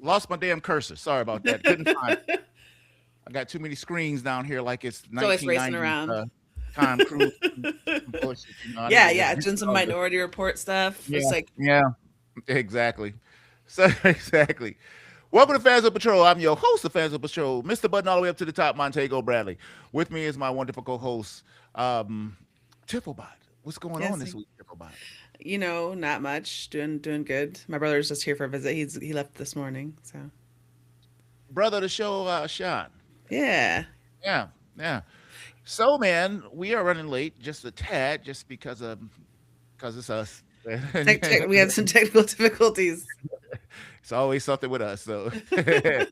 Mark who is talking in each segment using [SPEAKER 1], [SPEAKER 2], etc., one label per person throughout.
[SPEAKER 1] lost my damn cursor. Sorry about that. Couldn't find it. I got too many screens down here, like it's
[SPEAKER 2] It's always racing
[SPEAKER 1] 1990s
[SPEAKER 2] around.
[SPEAKER 1] Tom Cruise some bullshit. I need
[SPEAKER 2] Yeah,
[SPEAKER 1] to
[SPEAKER 2] yeah.
[SPEAKER 1] just
[SPEAKER 2] Doing some
[SPEAKER 1] all good.
[SPEAKER 2] Minority Report stuff.
[SPEAKER 1] Yeah,
[SPEAKER 2] It's like,
[SPEAKER 1] yeah, exactly. So exactly. Welcome to Fans of Patrol. I'm your host of Fans of Patrol, Mr. Button all the way up to the top, Montego Bradley. With me is my wonderful co-host, um, Tifflebot. What's going on
[SPEAKER 2] yes,
[SPEAKER 1] this week, Tifflebot?
[SPEAKER 2] not much. Doing good. My brother's just here for a visit. He left this morning, so
[SPEAKER 1] Brother of the show, Sean.
[SPEAKER 2] yeah.
[SPEAKER 1] Yeah, yeah. So, man, we are running late just a tad, just because it's us.
[SPEAKER 2] We had some technical difficulties.
[SPEAKER 1] It's always something with us. So, so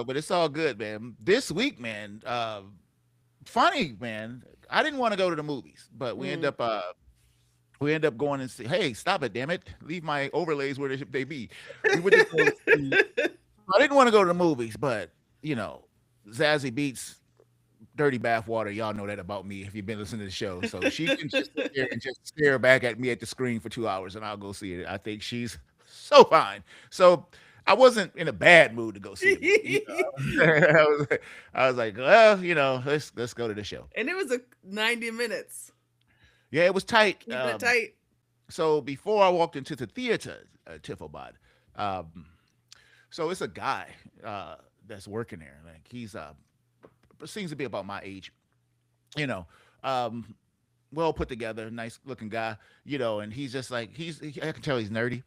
[SPEAKER 1] but it's all good, man. This week, man, funny, man. I didn't want to go to the movies, but
[SPEAKER 2] Mm.
[SPEAKER 1] we end up going and see. Hey, stop it, damn it! Leave my overlays where they be. We went to go see. I didn't want to go to the movies, but Zazie Beetz dirty bath water. Y'all know that about me if you've been listening to the show. So she can just sit there and just stare back at me at the screen for 2 hours, and I'll go see it. I think she's so fine. So I wasn't in a bad mood to go see the movie. I was like, well, let's go to the show.
[SPEAKER 2] And it was a 90 minutes.
[SPEAKER 1] Yeah, it was tight.
[SPEAKER 2] Keeping it tight.
[SPEAKER 1] So before I walked into the theater, Tifflebot, um, so it's a guy that's working there. Like he's seems to be about my age, you know, um, well put together, nice looking guy, and he's just like I can tell he's nerdy.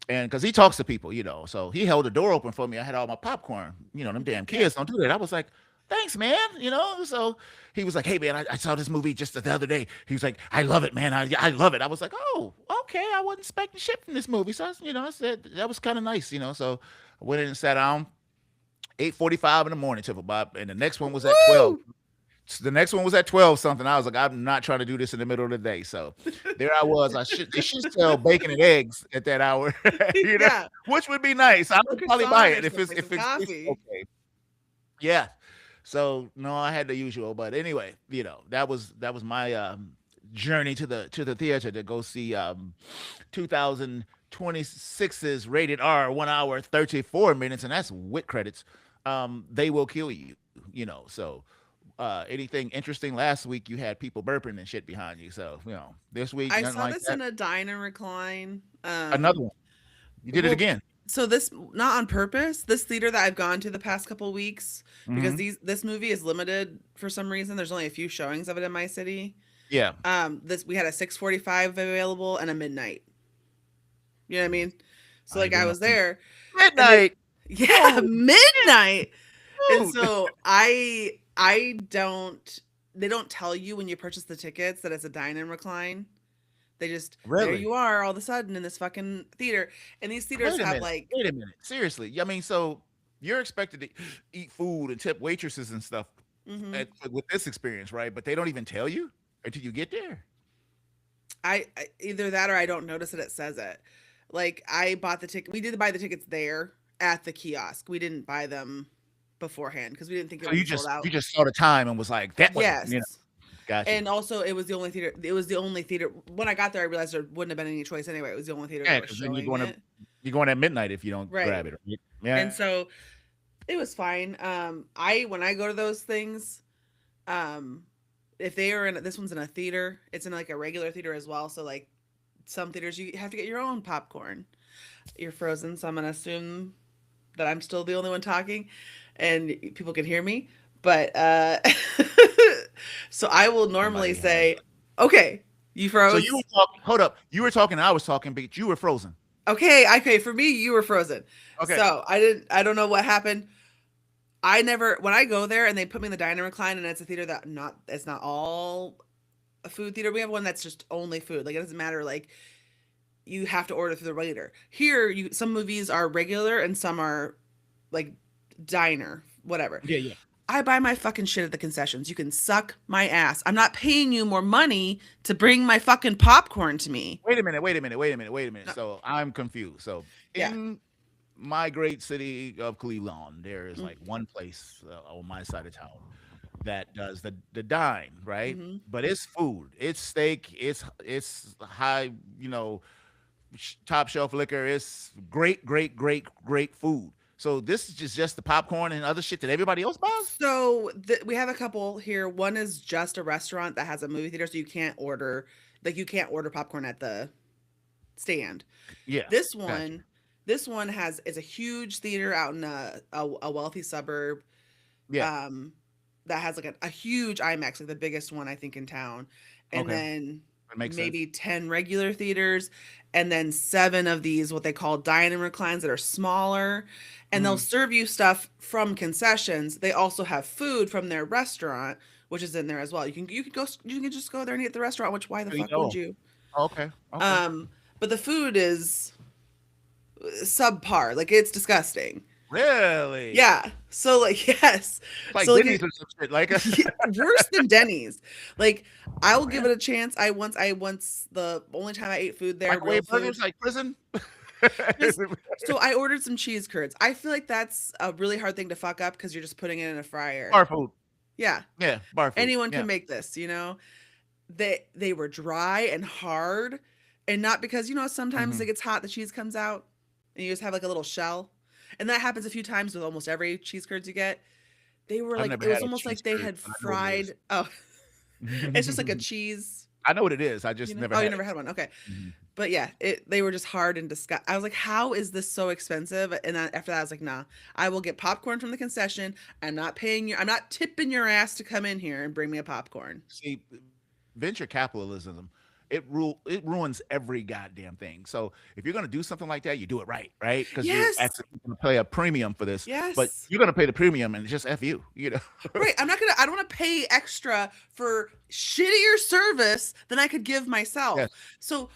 [SPEAKER 1] And because he talks to people, so he held the door open for me. I had all my popcorn. Them damn
[SPEAKER 2] Yeah.
[SPEAKER 1] kids don't do that. I was like, thanks, man. So he was like, hey, man, I saw this movie just the other day. He was like, I love it, man. I love it. I was like, oh, okay. I wasn't expecting shit from this movie. So, I said, that was kind of nice, So I went in and sat down, 8:45 in the morning, Tiffle Bob. And the next one was at 12.
[SPEAKER 2] Woo!
[SPEAKER 1] The next one was at 12 something. I was like, I'm not trying to do this in the middle of the day. So there I was. They should sell bacon and eggs at that hour,
[SPEAKER 2] Yeah.
[SPEAKER 1] which would be nice. I
[SPEAKER 2] Or
[SPEAKER 1] would probably buy
[SPEAKER 2] croissant or
[SPEAKER 1] it if
[SPEAKER 2] something, some
[SPEAKER 1] it's
[SPEAKER 2] coffee.
[SPEAKER 1] okay. Yeah. So no, I had the usual, but anyway, that was my journey to the theater to go see 2026's rated R 1 hour 34 minutes, and that's with credits. They will kill you, So anything interesting last week? You had people burping and shit behind you. So this week
[SPEAKER 2] I
[SPEAKER 1] nothing
[SPEAKER 2] saw
[SPEAKER 1] like
[SPEAKER 2] this
[SPEAKER 1] that.
[SPEAKER 2] in a dine and recline.
[SPEAKER 1] Another one. You did it
[SPEAKER 2] Well,
[SPEAKER 1] again.
[SPEAKER 2] so this not on purpose. This theater that I've gone to the past couple weeks because
[SPEAKER 1] Hmm.
[SPEAKER 2] this movie is limited for some reason. There's only a few showings of it in my city.
[SPEAKER 1] Yeah.
[SPEAKER 2] This we had a 6:45 available and a midnight. You know what I mean? So
[SPEAKER 1] I ain't
[SPEAKER 2] like I
[SPEAKER 1] doing no
[SPEAKER 2] was there, and they
[SPEAKER 1] midnight.
[SPEAKER 2] yeah,
[SPEAKER 1] Oh,
[SPEAKER 2] midnight. And
[SPEAKER 1] dude.
[SPEAKER 2] so I don't they don't tell you when you purchase the tickets that it's a dine and recline. They just there
[SPEAKER 1] Really?
[SPEAKER 2] you are all of a sudden in this fucking theater. And these theaters
[SPEAKER 1] Wait a
[SPEAKER 2] have
[SPEAKER 1] minute.
[SPEAKER 2] like
[SPEAKER 1] Wait a minute. Seriously. I mean, so you're expected to eat food and tip waitresses and stuff
[SPEAKER 2] mhm.
[SPEAKER 1] with this experience, right? But they don't even tell you until you get there.
[SPEAKER 2] I either that or I don't notice that it says it. Like I bought the ticket. We did buy the tickets there at the kiosk. We didn't buy them beforehand because we didn't think it
[SPEAKER 1] So
[SPEAKER 2] would
[SPEAKER 1] you
[SPEAKER 2] be sold
[SPEAKER 1] just you
[SPEAKER 2] out.
[SPEAKER 1] just saw the time and was like that one,
[SPEAKER 2] Yes.
[SPEAKER 1] Got you.
[SPEAKER 2] And also it was the only theater when I got there I realized there wouldn't have been any choice anyway. It was the only theater
[SPEAKER 1] Yeah,
[SPEAKER 2] that was
[SPEAKER 1] because then you're
[SPEAKER 2] showing
[SPEAKER 1] going to
[SPEAKER 2] it.
[SPEAKER 1] you're going at midnight if you don't
[SPEAKER 2] Right.
[SPEAKER 1] grab it. Right? Yeah.
[SPEAKER 2] And so it was fine. I when I go to those things, um if they are in this one's in a theater, it's in like a regular theater as well. So like some theaters you have to get your own popcorn. You're frozen, so I'm gonna assume that I'm still the only one talking and people can hear me. But so I will normally
[SPEAKER 1] Somebody has.
[SPEAKER 2] say, okay, you
[SPEAKER 1] So you were
[SPEAKER 2] froze.
[SPEAKER 1] talking. Hold up. You were talking. I was talking, but you were frozen.
[SPEAKER 2] Okay, for me, you were frozen.
[SPEAKER 1] Okay.
[SPEAKER 2] So I don't know what happened. I never, when I go there and they put me in the diner recline and it's a theater it's not all a food theater. We have one that's just only food. Like it doesn't matter. Like you have to order through the waiter. Here, some movies are regular and some are like diner, whatever.
[SPEAKER 1] Yeah, yeah.
[SPEAKER 2] I buy my fucking shit at the concessions. You can suck my ass. I'm not paying you more money to bring my fucking popcorn to me.
[SPEAKER 1] Wait a minute. Wait a minute. Wait a minute. Wait a minute.
[SPEAKER 2] No,
[SPEAKER 1] So I'm confused. So
[SPEAKER 2] yeah.
[SPEAKER 1] in my great city of Cleveland, there is
[SPEAKER 2] Mm,
[SPEAKER 1] like one place on my side of town that does the dine, right?
[SPEAKER 2] mhm.
[SPEAKER 1] But it's food, it's steak, it's high, top shelf liquor. It's great, great, great, great food. So this is just the popcorn and other shit that everybody else buys.
[SPEAKER 2] So we have a couple here. One is just a restaurant that has a movie theater, so you can't order you can't order popcorn at the stand.
[SPEAKER 1] Yeah,
[SPEAKER 2] This
[SPEAKER 1] gotcha.
[SPEAKER 2] one, this one has is a huge theater out in a wealthy suburb.
[SPEAKER 1] Yeah,
[SPEAKER 2] Um, that has like a huge IMAX, like the biggest one I think in town, and
[SPEAKER 1] okay,
[SPEAKER 2] then
[SPEAKER 1] that makes sense.
[SPEAKER 2] maybe 10 regular theaters, and then seven of these what they call dining reclines that are smaller, and they'll
[SPEAKER 1] Mm-hmm.
[SPEAKER 2] serve you stuff from concessions. They also have food from their restaurant, which is in there as well. You can just go there and eat at the restaurant. Which why the
[SPEAKER 1] There you
[SPEAKER 2] fuck would
[SPEAKER 1] go.
[SPEAKER 2] you?
[SPEAKER 1] Okay, okay.
[SPEAKER 2] Um, but the food is subpar. Like it's disgusting.
[SPEAKER 1] Really?
[SPEAKER 2] Yeah. So like yes.
[SPEAKER 1] It's like
[SPEAKER 2] So like
[SPEAKER 1] Denny's or some shit. Like,
[SPEAKER 2] worse than Denny's. Like I will give it a chance. I once the only time I ate food there, real
[SPEAKER 1] microwave
[SPEAKER 2] food,
[SPEAKER 1] burgers like prison.
[SPEAKER 2] just so I ordered some cheese curds. I feel like that's a really hard thing to fuck up because you're just putting it in a fryer.
[SPEAKER 1] Bar food.
[SPEAKER 2] Yeah.
[SPEAKER 1] Yeah, bar food.
[SPEAKER 2] Anyone
[SPEAKER 1] Yeah.
[SPEAKER 2] can make this, They were dry and hard. And not because, sometimes it
[SPEAKER 1] Hmm.
[SPEAKER 2] gets hot, the cheese comes out, and you just have like a little shell. And that happens a few times with almost every cheese curds you get. They were
[SPEAKER 1] I've
[SPEAKER 2] like
[SPEAKER 1] never
[SPEAKER 2] it was
[SPEAKER 1] had a
[SPEAKER 2] almost
[SPEAKER 1] cheese
[SPEAKER 2] like they
[SPEAKER 1] curd,
[SPEAKER 2] had
[SPEAKER 1] but I know what it is.
[SPEAKER 2] fried it's just like a cheese,
[SPEAKER 1] I know what it is. I just never
[SPEAKER 2] Oh, you
[SPEAKER 1] had
[SPEAKER 2] never
[SPEAKER 1] it.
[SPEAKER 2] had one. Okay.
[SPEAKER 1] Mhm.
[SPEAKER 2] But yeah, they were just hard and disgust. I was like, how is this so expensive? And then after that, I was like, nah, I will get popcorn from the concession. I'm not tipping your ass to come in here and bring me a popcorn.
[SPEAKER 1] See, venture capitalism, it ruins every goddamn thing. So if you're gonna do something like that, you do it right? Because you're
[SPEAKER 2] Yes.
[SPEAKER 1] actually gonna pay a premium for this, but
[SPEAKER 2] Yes.
[SPEAKER 1] you're gonna pay the premium and it's just f you.
[SPEAKER 2] Right. I don't want to pay extra for shittier service than I could give myself.
[SPEAKER 1] Yes,
[SPEAKER 2] So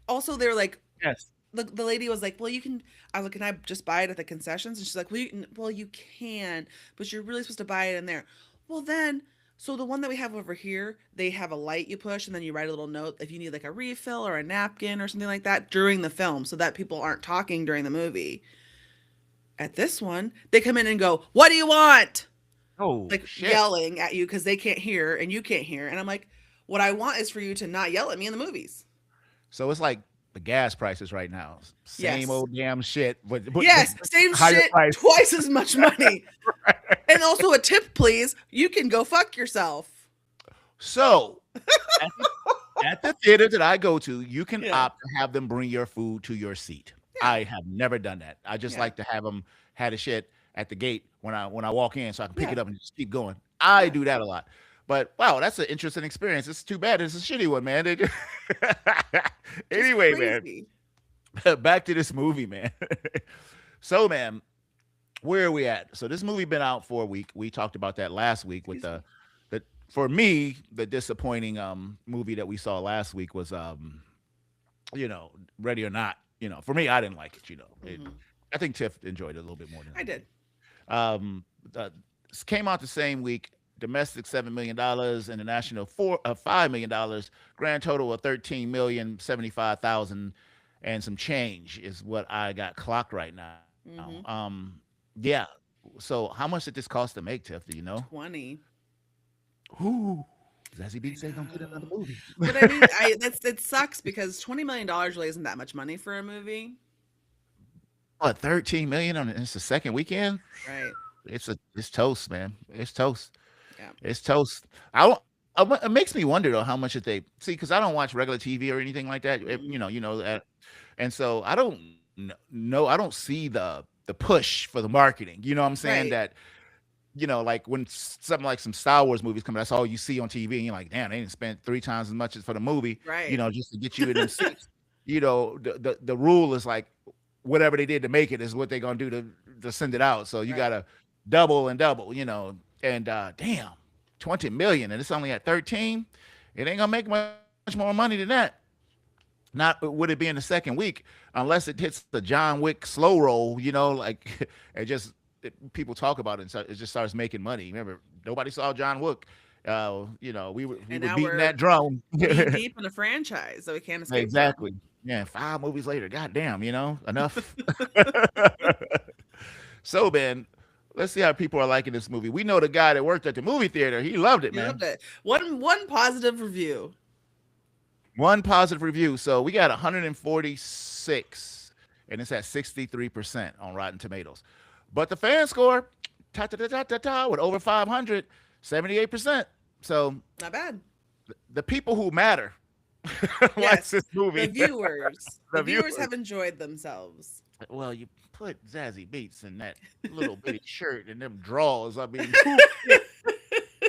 [SPEAKER 2] also they're like,
[SPEAKER 1] yes.
[SPEAKER 2] the lady was like, well, you can, I was like, can I just buy it at the concessions? And she's like, well, you can, but you're really supposed to buy it in there. Well, then, so the one that we have over here, they have a light you push and then you write a little note if you need like a refill or a napkin or something like that during the film so that people aren't talking during the movie. At this one, they come in and go, what do you want?
[SPEAKER 1] Oh
[SPEAKER 2] Like
[SPEAKER 1] shit.
[SPEAKER 2] yelling at you because they can't hear and you can't hear. And I'm like, what I want is for you to not yell at me in the movies.
[SPEAKER 1] So it's like the gas prices right now. Same
[SPEAKER 2] Yes.
[SPEAKER 1] old damn shit, but
[SPEAKER 2] Yes, same
[SPEAKER 1] higher
[SPEAKER 2] shit,
[SPEAKER 1] price.
[SPEAKER 2] twice as much money. And also a tip, please. You can go fuck yourself.
[SPEAKER 1] So at the, at the theater that I go to, you can
[SPEAKER 2] Yeah.
[SPEAKER 1] opt to have them bring your food to your seat.
[SPEAKER 2] Yeah.
[SPEAKER 1] I have never done that. I just
[SPEAKER 2] Yeah.
[SPEAKER 1] like to have them had a shit at the gate when I walk in, so I can pick
[SPEAKER 2] Yeah.
[SPEAKER 1] it up and just keep going. I
[SPEAKER 2] Yeah.
[SPEAKER 1] do that a lot. But wow, that's an interesting experience. It's too bad it's a shitty one, man.
[SPEAKER 2] Just
[SPEAKER 1] Anyway, man,
[SPEAKER 2] crazy.
[SPEAKER 1] back to this movie, man. So, man, where are we at? So this movie been out for a week. We talked about that last week with
[SPEAKER 2] Excuse me.
[SPEAKER 1] the for me, the disappointing movie that we saw last week was you know, Ready or Not. For me, I didn't like it,
[SPEAKER 2] Hmm.
[SPEAKER 1] I think Tiff enjoyed it a little bit more than
[SPEAKER 2] I
[SPEAKER 1] I did.
[SPEAKER 2] did.
[SPEAKER 1] Um this came out the same week. Domestic $7 million, international $5 million, grand total of 13,075,000 and some change is what I got clocked right now.
[SPEAKER 2] Hmm.
[SPEAKER 1] Yeah. So how much did this cost to make, Tiff? Do you know?
[SPEAKER 2] 20.
[SPEAKER 1] Ooh, Zazie
[SPEAKER 2] I
[SPEAKER 1] Beetz said don't get another
[SPEAKER 2] know.
[SPEAKER 1] movie.
[SPEAKER 2] But I mean, it sucks because $20 million really isn't that much money for a movie.
[SPEAKER 1] What, 13 million on it's the second weekend?
[SPEAKER 2] Right.
[SPEAKER 1] It's toast, man. It's toast.
[SPEAKER 2] Yeah.
[SPEAKER 1] It's toast. It makes me wonder though how much did they see because I don't watch regular TV or anything like that.
[SPEAKER 2] Mm-mm.
[SPEAKER 1] That, and so I don't know. I don't see the push for the marketing. You know what I'm saying?
[SPEAKER 2] Right.
[SPEAKER 1] That like when something like some Star Wars movies come, that's all you see on TV, and you're like, damn, they didn't spend three times as much as for the movie.
[SPEAKER 2] Right.
[SPEAKER 1] Just to get you in them seats. The rule is like whatever they did to make it is what they're gonna do to send it out. So you
[SPEAKER 2] Right.
[SPEAKER 1] gotta double and double. And damn, 20 million, and it's only at 13. It ain't gonna make much more money than that. Not would it be in the second week, unless it hits the John Wick slow roll, like it just people talk about it and so it just starts making money. Remember, nobody saw John Wick. We
[SPEAKER 2] And
[SPEAKER 1] were
[SPEAKER 2] now
[SPEAKER 1] beating
[SPEAKER 2] we're
[SPEAKER 1] that drum.
[SPEAKER 2] knee deep in a franchise that we can't escape from.
[SPEAKER 1] Exactly. Yeah, 5 movies later. God damn, enough. So, man, let's see how people are liking this movie. We know the guy that worked at the movie theater. He loved it,
[SPEAKER 2] You
[SPEAKER 1] man.
[SPEAKER 2] loved it. One positive review.
[SPEAKER 1] One positive review. So we got 146, and it's at 63% on Rotten Tomatoes. But the fan score, with over 500, 78%. So
[SPEAKER 2] Not bad.
[SPEAKER 1] the people who matter likes
[SPEAKER 2] Yes,
[SPEAKER 1] this
[SPEAKER 2] the
[SPEAKER 1] movie.
[SPEAKER 2] viewers. The
[SPEAKER 1] The
[SPEAKER 2] viewers
[SPEAKER 1] viewers.
[SPEAKER 2] have enjoyed themselves.
[SPEAKER 1] Well, you put Zazie Beetz in that little bitty shirt and them drawers. I mean, who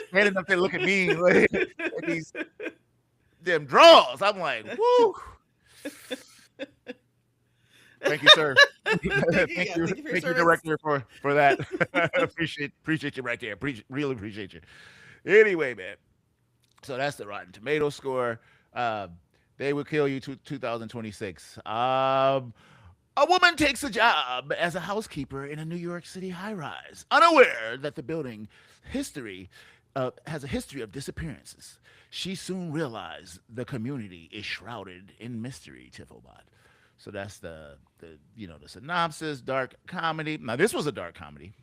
[SPEAKER 1] standing up there looking mean like, at these them drawers? I'm like, whoo. Thank you, sir.
[SPEAKER 2] Yeah, thank you for your
[SPEAKER 1] Thank you,
[SPEAKER 2] service.
[SPEAKER 1] director, for that. Appreciate you right there. Really appreciate you. Anyway, man. So that's the Rotten Tomato score. Uh, they will kill you 2026. A woman takes a job as a housekeeper in a New York City high rise, unaware that the building history has a history of disappearances. She soon realized the community is shrouded in mystery, Tifobot. So that's the synopsis, dark comedy. Now this was a dark comedy,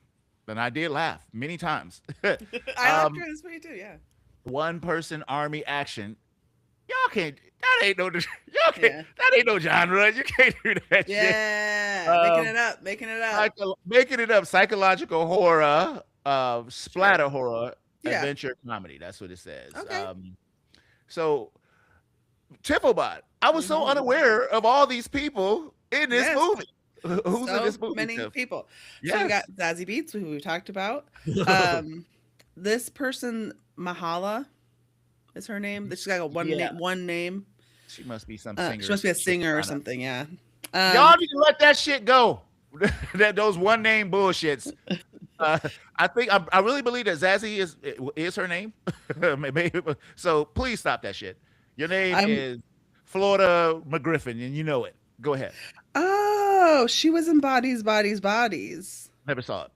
[SPEAKER 1] and I did laugh many times.
[SPEAKER 2] I like
[SPEAKER 1] um,
[SPEAKER 2] this movie too. Yeah,
[SPEAKER 1] one person army action. Y'all can't. That ain't no. Y'all can't.
[SPEAKER 2] yeah,
[SPEAKER 1] That ain't no genre. You can't do that shit.
[SPEAKER 2] yeah. Making
[SPEAKER 1] Um,
[SPEAKER 2] it up, making it up.
[SPEAKER 1] Making it up. Psychological horror,
[SPEAKER 2] Sure.
[SPEAKER 1] splatter horror,
[SPEAKER 2] Yeah.
[SPEAKER 1] adventure comedy. That's what it says.
[SPEAKER 2] Okay.
[SPEAKER 1] So Tifobot. I was so
[SPEAKER 2] Hmm.
[SPEAKER 1] unaware of all these people in this
[SPEAKER 2] Yes.
[SPEAKER 1] movie. Who's in
[SPEAKER 2] So
[SPEAKER 1] this movie,
[SPEAKER 2] many
[SPEAKER 1] Tiff?
[SPEAKER 2] people. So we got
[SPEAKER 1] Yes.
[SPEAKER 2] Zazie Beetz, who we talked about. Um, this person, Mahala, is her name. She's got a one
[SPEAKER 1] Yeah.
[SPEAKER 2] name. One name.
[SPEAKER 1] She must be some singer
[SPEAKER 2] She
[SPEAKER 1] or
[SPEAKER 2] must be
[SPEAKER 1] some
[SPEAKER 2] a
[SPEAKER 1] shit
[SPEAKER 2] singer or
[SPEAKER 1] behind her.
[SPEAKER 2] something. Yeah.
[SPEAKER 1] Y'all
[SPEAKER 2] Um,
[SPEAKER 1] need to let that shit go. That those one name bullshits. I think I really believe that Zazie is her name. Maybe, so please stop that shit. Your name
[SPEAKER 2] I'm.
[SPEAKER 1] is Florida McGriffin, and you know it. Go ahead.
[SPEAKER 2] Oh, she was in Bodies, Bodies, Bodies.
[SPEAKER 1] Never saw it.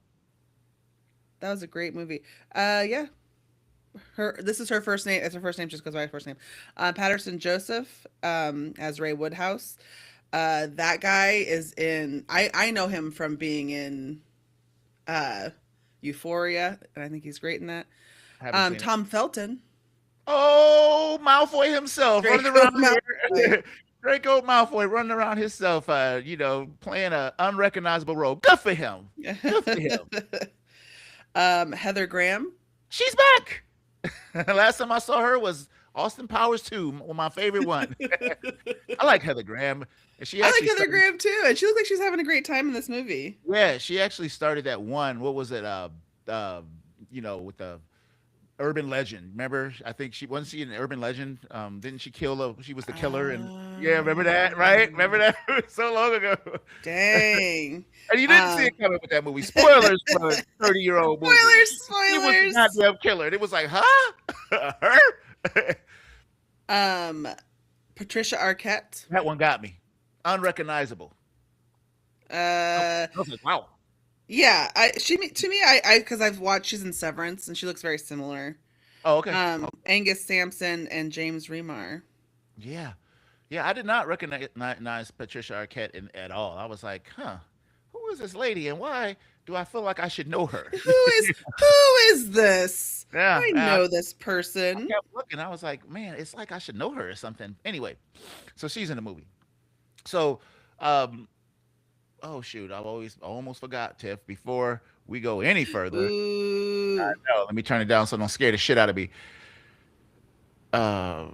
[SPEAKER 2] That was a great movie. Yeah. Her. This is her first name. It's her first name. Just goes by her first name. Patterson Joseph. As Ray Woodhouse. That guy is in. I know him from being in uh Euphoria, and I think he's great in that.
[SPEAKER 1] Haven't seen it.
[SPEAKER 2] Tom Felton,
[SPEAKER 1] Oh, Malfoy himself running
[SPEAKER 2] Draco
[SPEAKER 1] around
[SPEAKER 2] Malfoy.
[SPEAKER 1] here. Draco Malfoy running around himself, playing an unrecognizable role. Good for him. Good for him.
[SPEAKER 2] Heather Graham.
[SPEAKER 1] She's back. Last time I saw her was Austin Powers 2, my favorite one. I like Heather Graham. And she
[SPEAKER 2] I like
[SPEAKER 1] actually
[SPEAKER 2] Heather
[SPEAKER 1] started,
[SPEAKER 2] Graham too, and she looks like she's having a great time in this movie.
[SPEAKER 1] yeah, she actually started that one. What was it? With the urban legend. Remember? I think she wasn't she in Urban Legend. Didn't she kill she was the killer and yeah, remember that, right? Remember
[SPEAKER 2] Um,
[SPEAKER 1] that so long ago.
[SPEAKER 2] Dang.
[SPEAKER 1] And you didn't see
[SPEAKER 2] Um,
[SPEAKER 1] it coming with that movie. Spoilers for a 30-year-old movie.
[SPEAKER 2] spoilers,
[SPEAKER 1] He was the
[SPEAKER 2] spoilers.
[SPEAKER 1] goddamn killer. And it was like, huh? Her?
[SPEAKER 2] Um, Patricia Arquette.
[SPEAKER 1] That one got me. Unrecognizable. I
[SPEAKER 2] Uh,
[SPEAKER 1] was like, wow.
[SPEAKER 2] yeah, to me, because I've watched. She's in Severance, and she looks very similar.
[SPEAKER 1] Oh, okay. Oh,
[SPEAKER 2] Angus Sampson and James Remar.
[SPEAKER 1] yeah. Yeah, I did not recognize Patricia Arquette at all. I was like, huh, who is this lady and why do I feel like I should know her?
[SPEAKER 2] Who is this?
[SPEAKER 1] Yeah,
[SPEAKER 2] I
[SPEAKER 1] yeah.
[SPEAKER 2] know this
[SPEAKER 1] I
[SPEAKER 2] person.
[SPEAKER 1] kept looking. I was like, man, it's like I should know her or something. Anyway, so she's in the movie. So, um, oh shoot, I almost forgot, Tiff. Before we go any further,
[SPEAKER 2] Ooh.
[SPEAKER 1] no, let me turn it down so don't scare the shit out of me. Uh,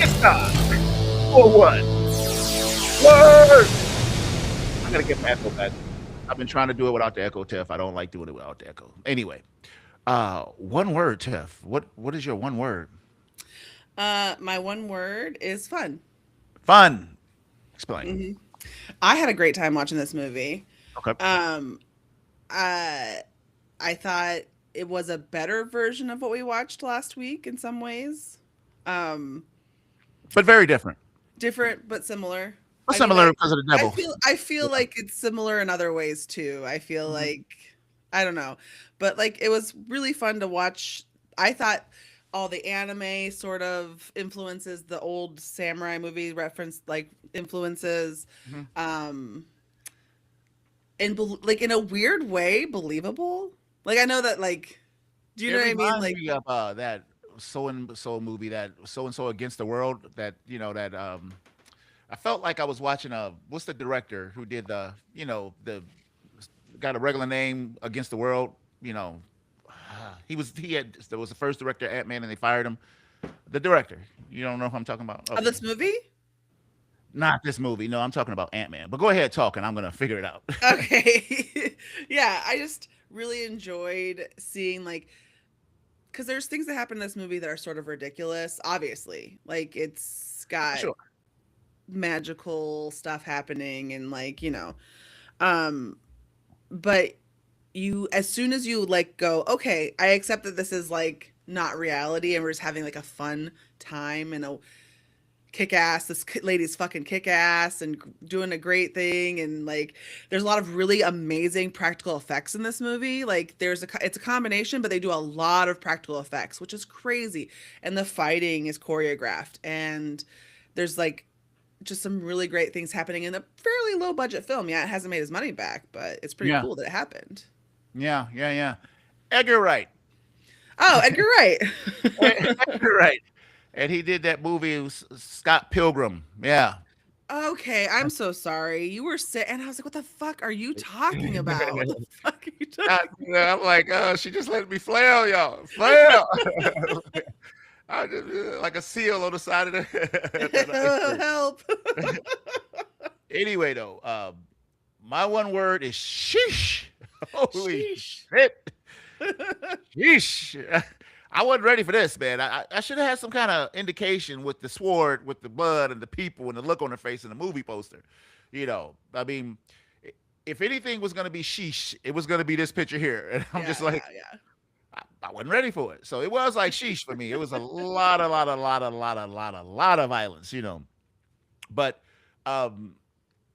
[SPEAKER 1] it's time for what? Word! I gotta get my echo back. I've been trying to do it without the echo, Tiff. I don't like doing it without the echo. Anyway, one word, Tiff. What is your one word?
[SPEAKER 2] My one word is fun.
[SPEAKER 1] Fun. Explain.
[SPEAKER 2] Hmm. I had a great time watching this movie.
[SPEAKER 1] Okay.
[SPEAKER 2] Um, I I thought it was a better version of what we watched last week in some ways. Um,
[SPEAKER 1] But very different.
[SPEAKER 2] Different but similar.
[SPEAKER 1] But
[SPEAKER 2] I mean,
[SPEAKER 1] similar because of the devil.
[SPEAKER 2] I feel
[SPEAKER 1] Yeah.
[SPEAKER 2] like it's similar in other ways too. I feel
[SPEAKER 1] Mhm.
[SPEAKER 2] like I don't know, but like it was really fun to watch. I thought all the anime sort of influences, the old samurai movie reference like influences,
[SPEAKER 1] Mhm.
[SPEAKER 2] um, and like in a weird way, believable. Like I know that like, do you
[SPEAKER 1] It
[SPEAKER 2] know what I mean?
[SPEAKER 1] reminds
[SPEAKER 2] Like
[SPEAKER 1] me of that. so and so movie, that so and so against the world, that that I felt like I was watching what's the director who did the the got a regular name against the world, you know he was the first director of Ant-Man and they fired him. The director, you don't know who I'm talking about?
[SPEAKER 2] Of
[SPEAKER 1] Okay.
[SPEAKER 2] this movie?
[SPEAKER 1] Not this movie. No, I'm talking about Ant-Man. But go ahead talking. I'm gonna figure it out.
[SPEAKER 2] Okay. Yeah, I just really enjoyed seeing like because there's things that happen in this movie that are sort of ridiculous. Obviously, like it's got
[SPEAKER 1] Sure.
[SPEAKER 2] magical stuff happening and like um, but you as soon as you like go, okay, I accept that this is like not reality and we're just having like a fun time and a kick ass. Lady's fucking kick ass and doing a great thing. And like, there's a lot of really amazing practical effects in this movie. Like, it's a combination, but they do a lot of practical effects, which is crazy. And the fighting is choreographed. And there's like just some really great things happening in a fairly low budget film. Yeah, it hasn't made his money back, but it's pretty
[SPEAKER 1] Yeah.
[SPEAKER 2] cool that it happened.
[SPEAKER 1] Yeah. Yeah. Yeah. Edgar Wright.
[SPEAKER 2] Oh, Edgar Wright.
[SPEAKER 1] Edgar Wright. And he did that movie, Scott Pilgrim. Yeah.
[SPEAKER 2] Okay, I'm so sorry. You were sick, and I was like, "What the fuck are you talking about? What the fuck are you talking?"
[SPEAKER 1] I'm like, oh, she just let me flail, y'all. Flail. I just like a seal on the side of the iceberg.
[SPEAKER 2] Help!
[SPEAKER 1] Anyway, though, my one word is sheesh. Holy
[SPEAKER 2] Sheesh.
[SPEAKER 1] shit. Sheesh. I wasn't ready for this, man. I should have had some kind of indication with the sword, with the blood and the people and the look on their face in the movie poster. I mean, if anything was going to be sheesh, it was going to be this picture here. And I'm just like,
[SPEAKER 2] Yeah.
[SPEAKER 1] I wasn't ready for it. So it was like sheesh for me. It was a lot of violence, But, um,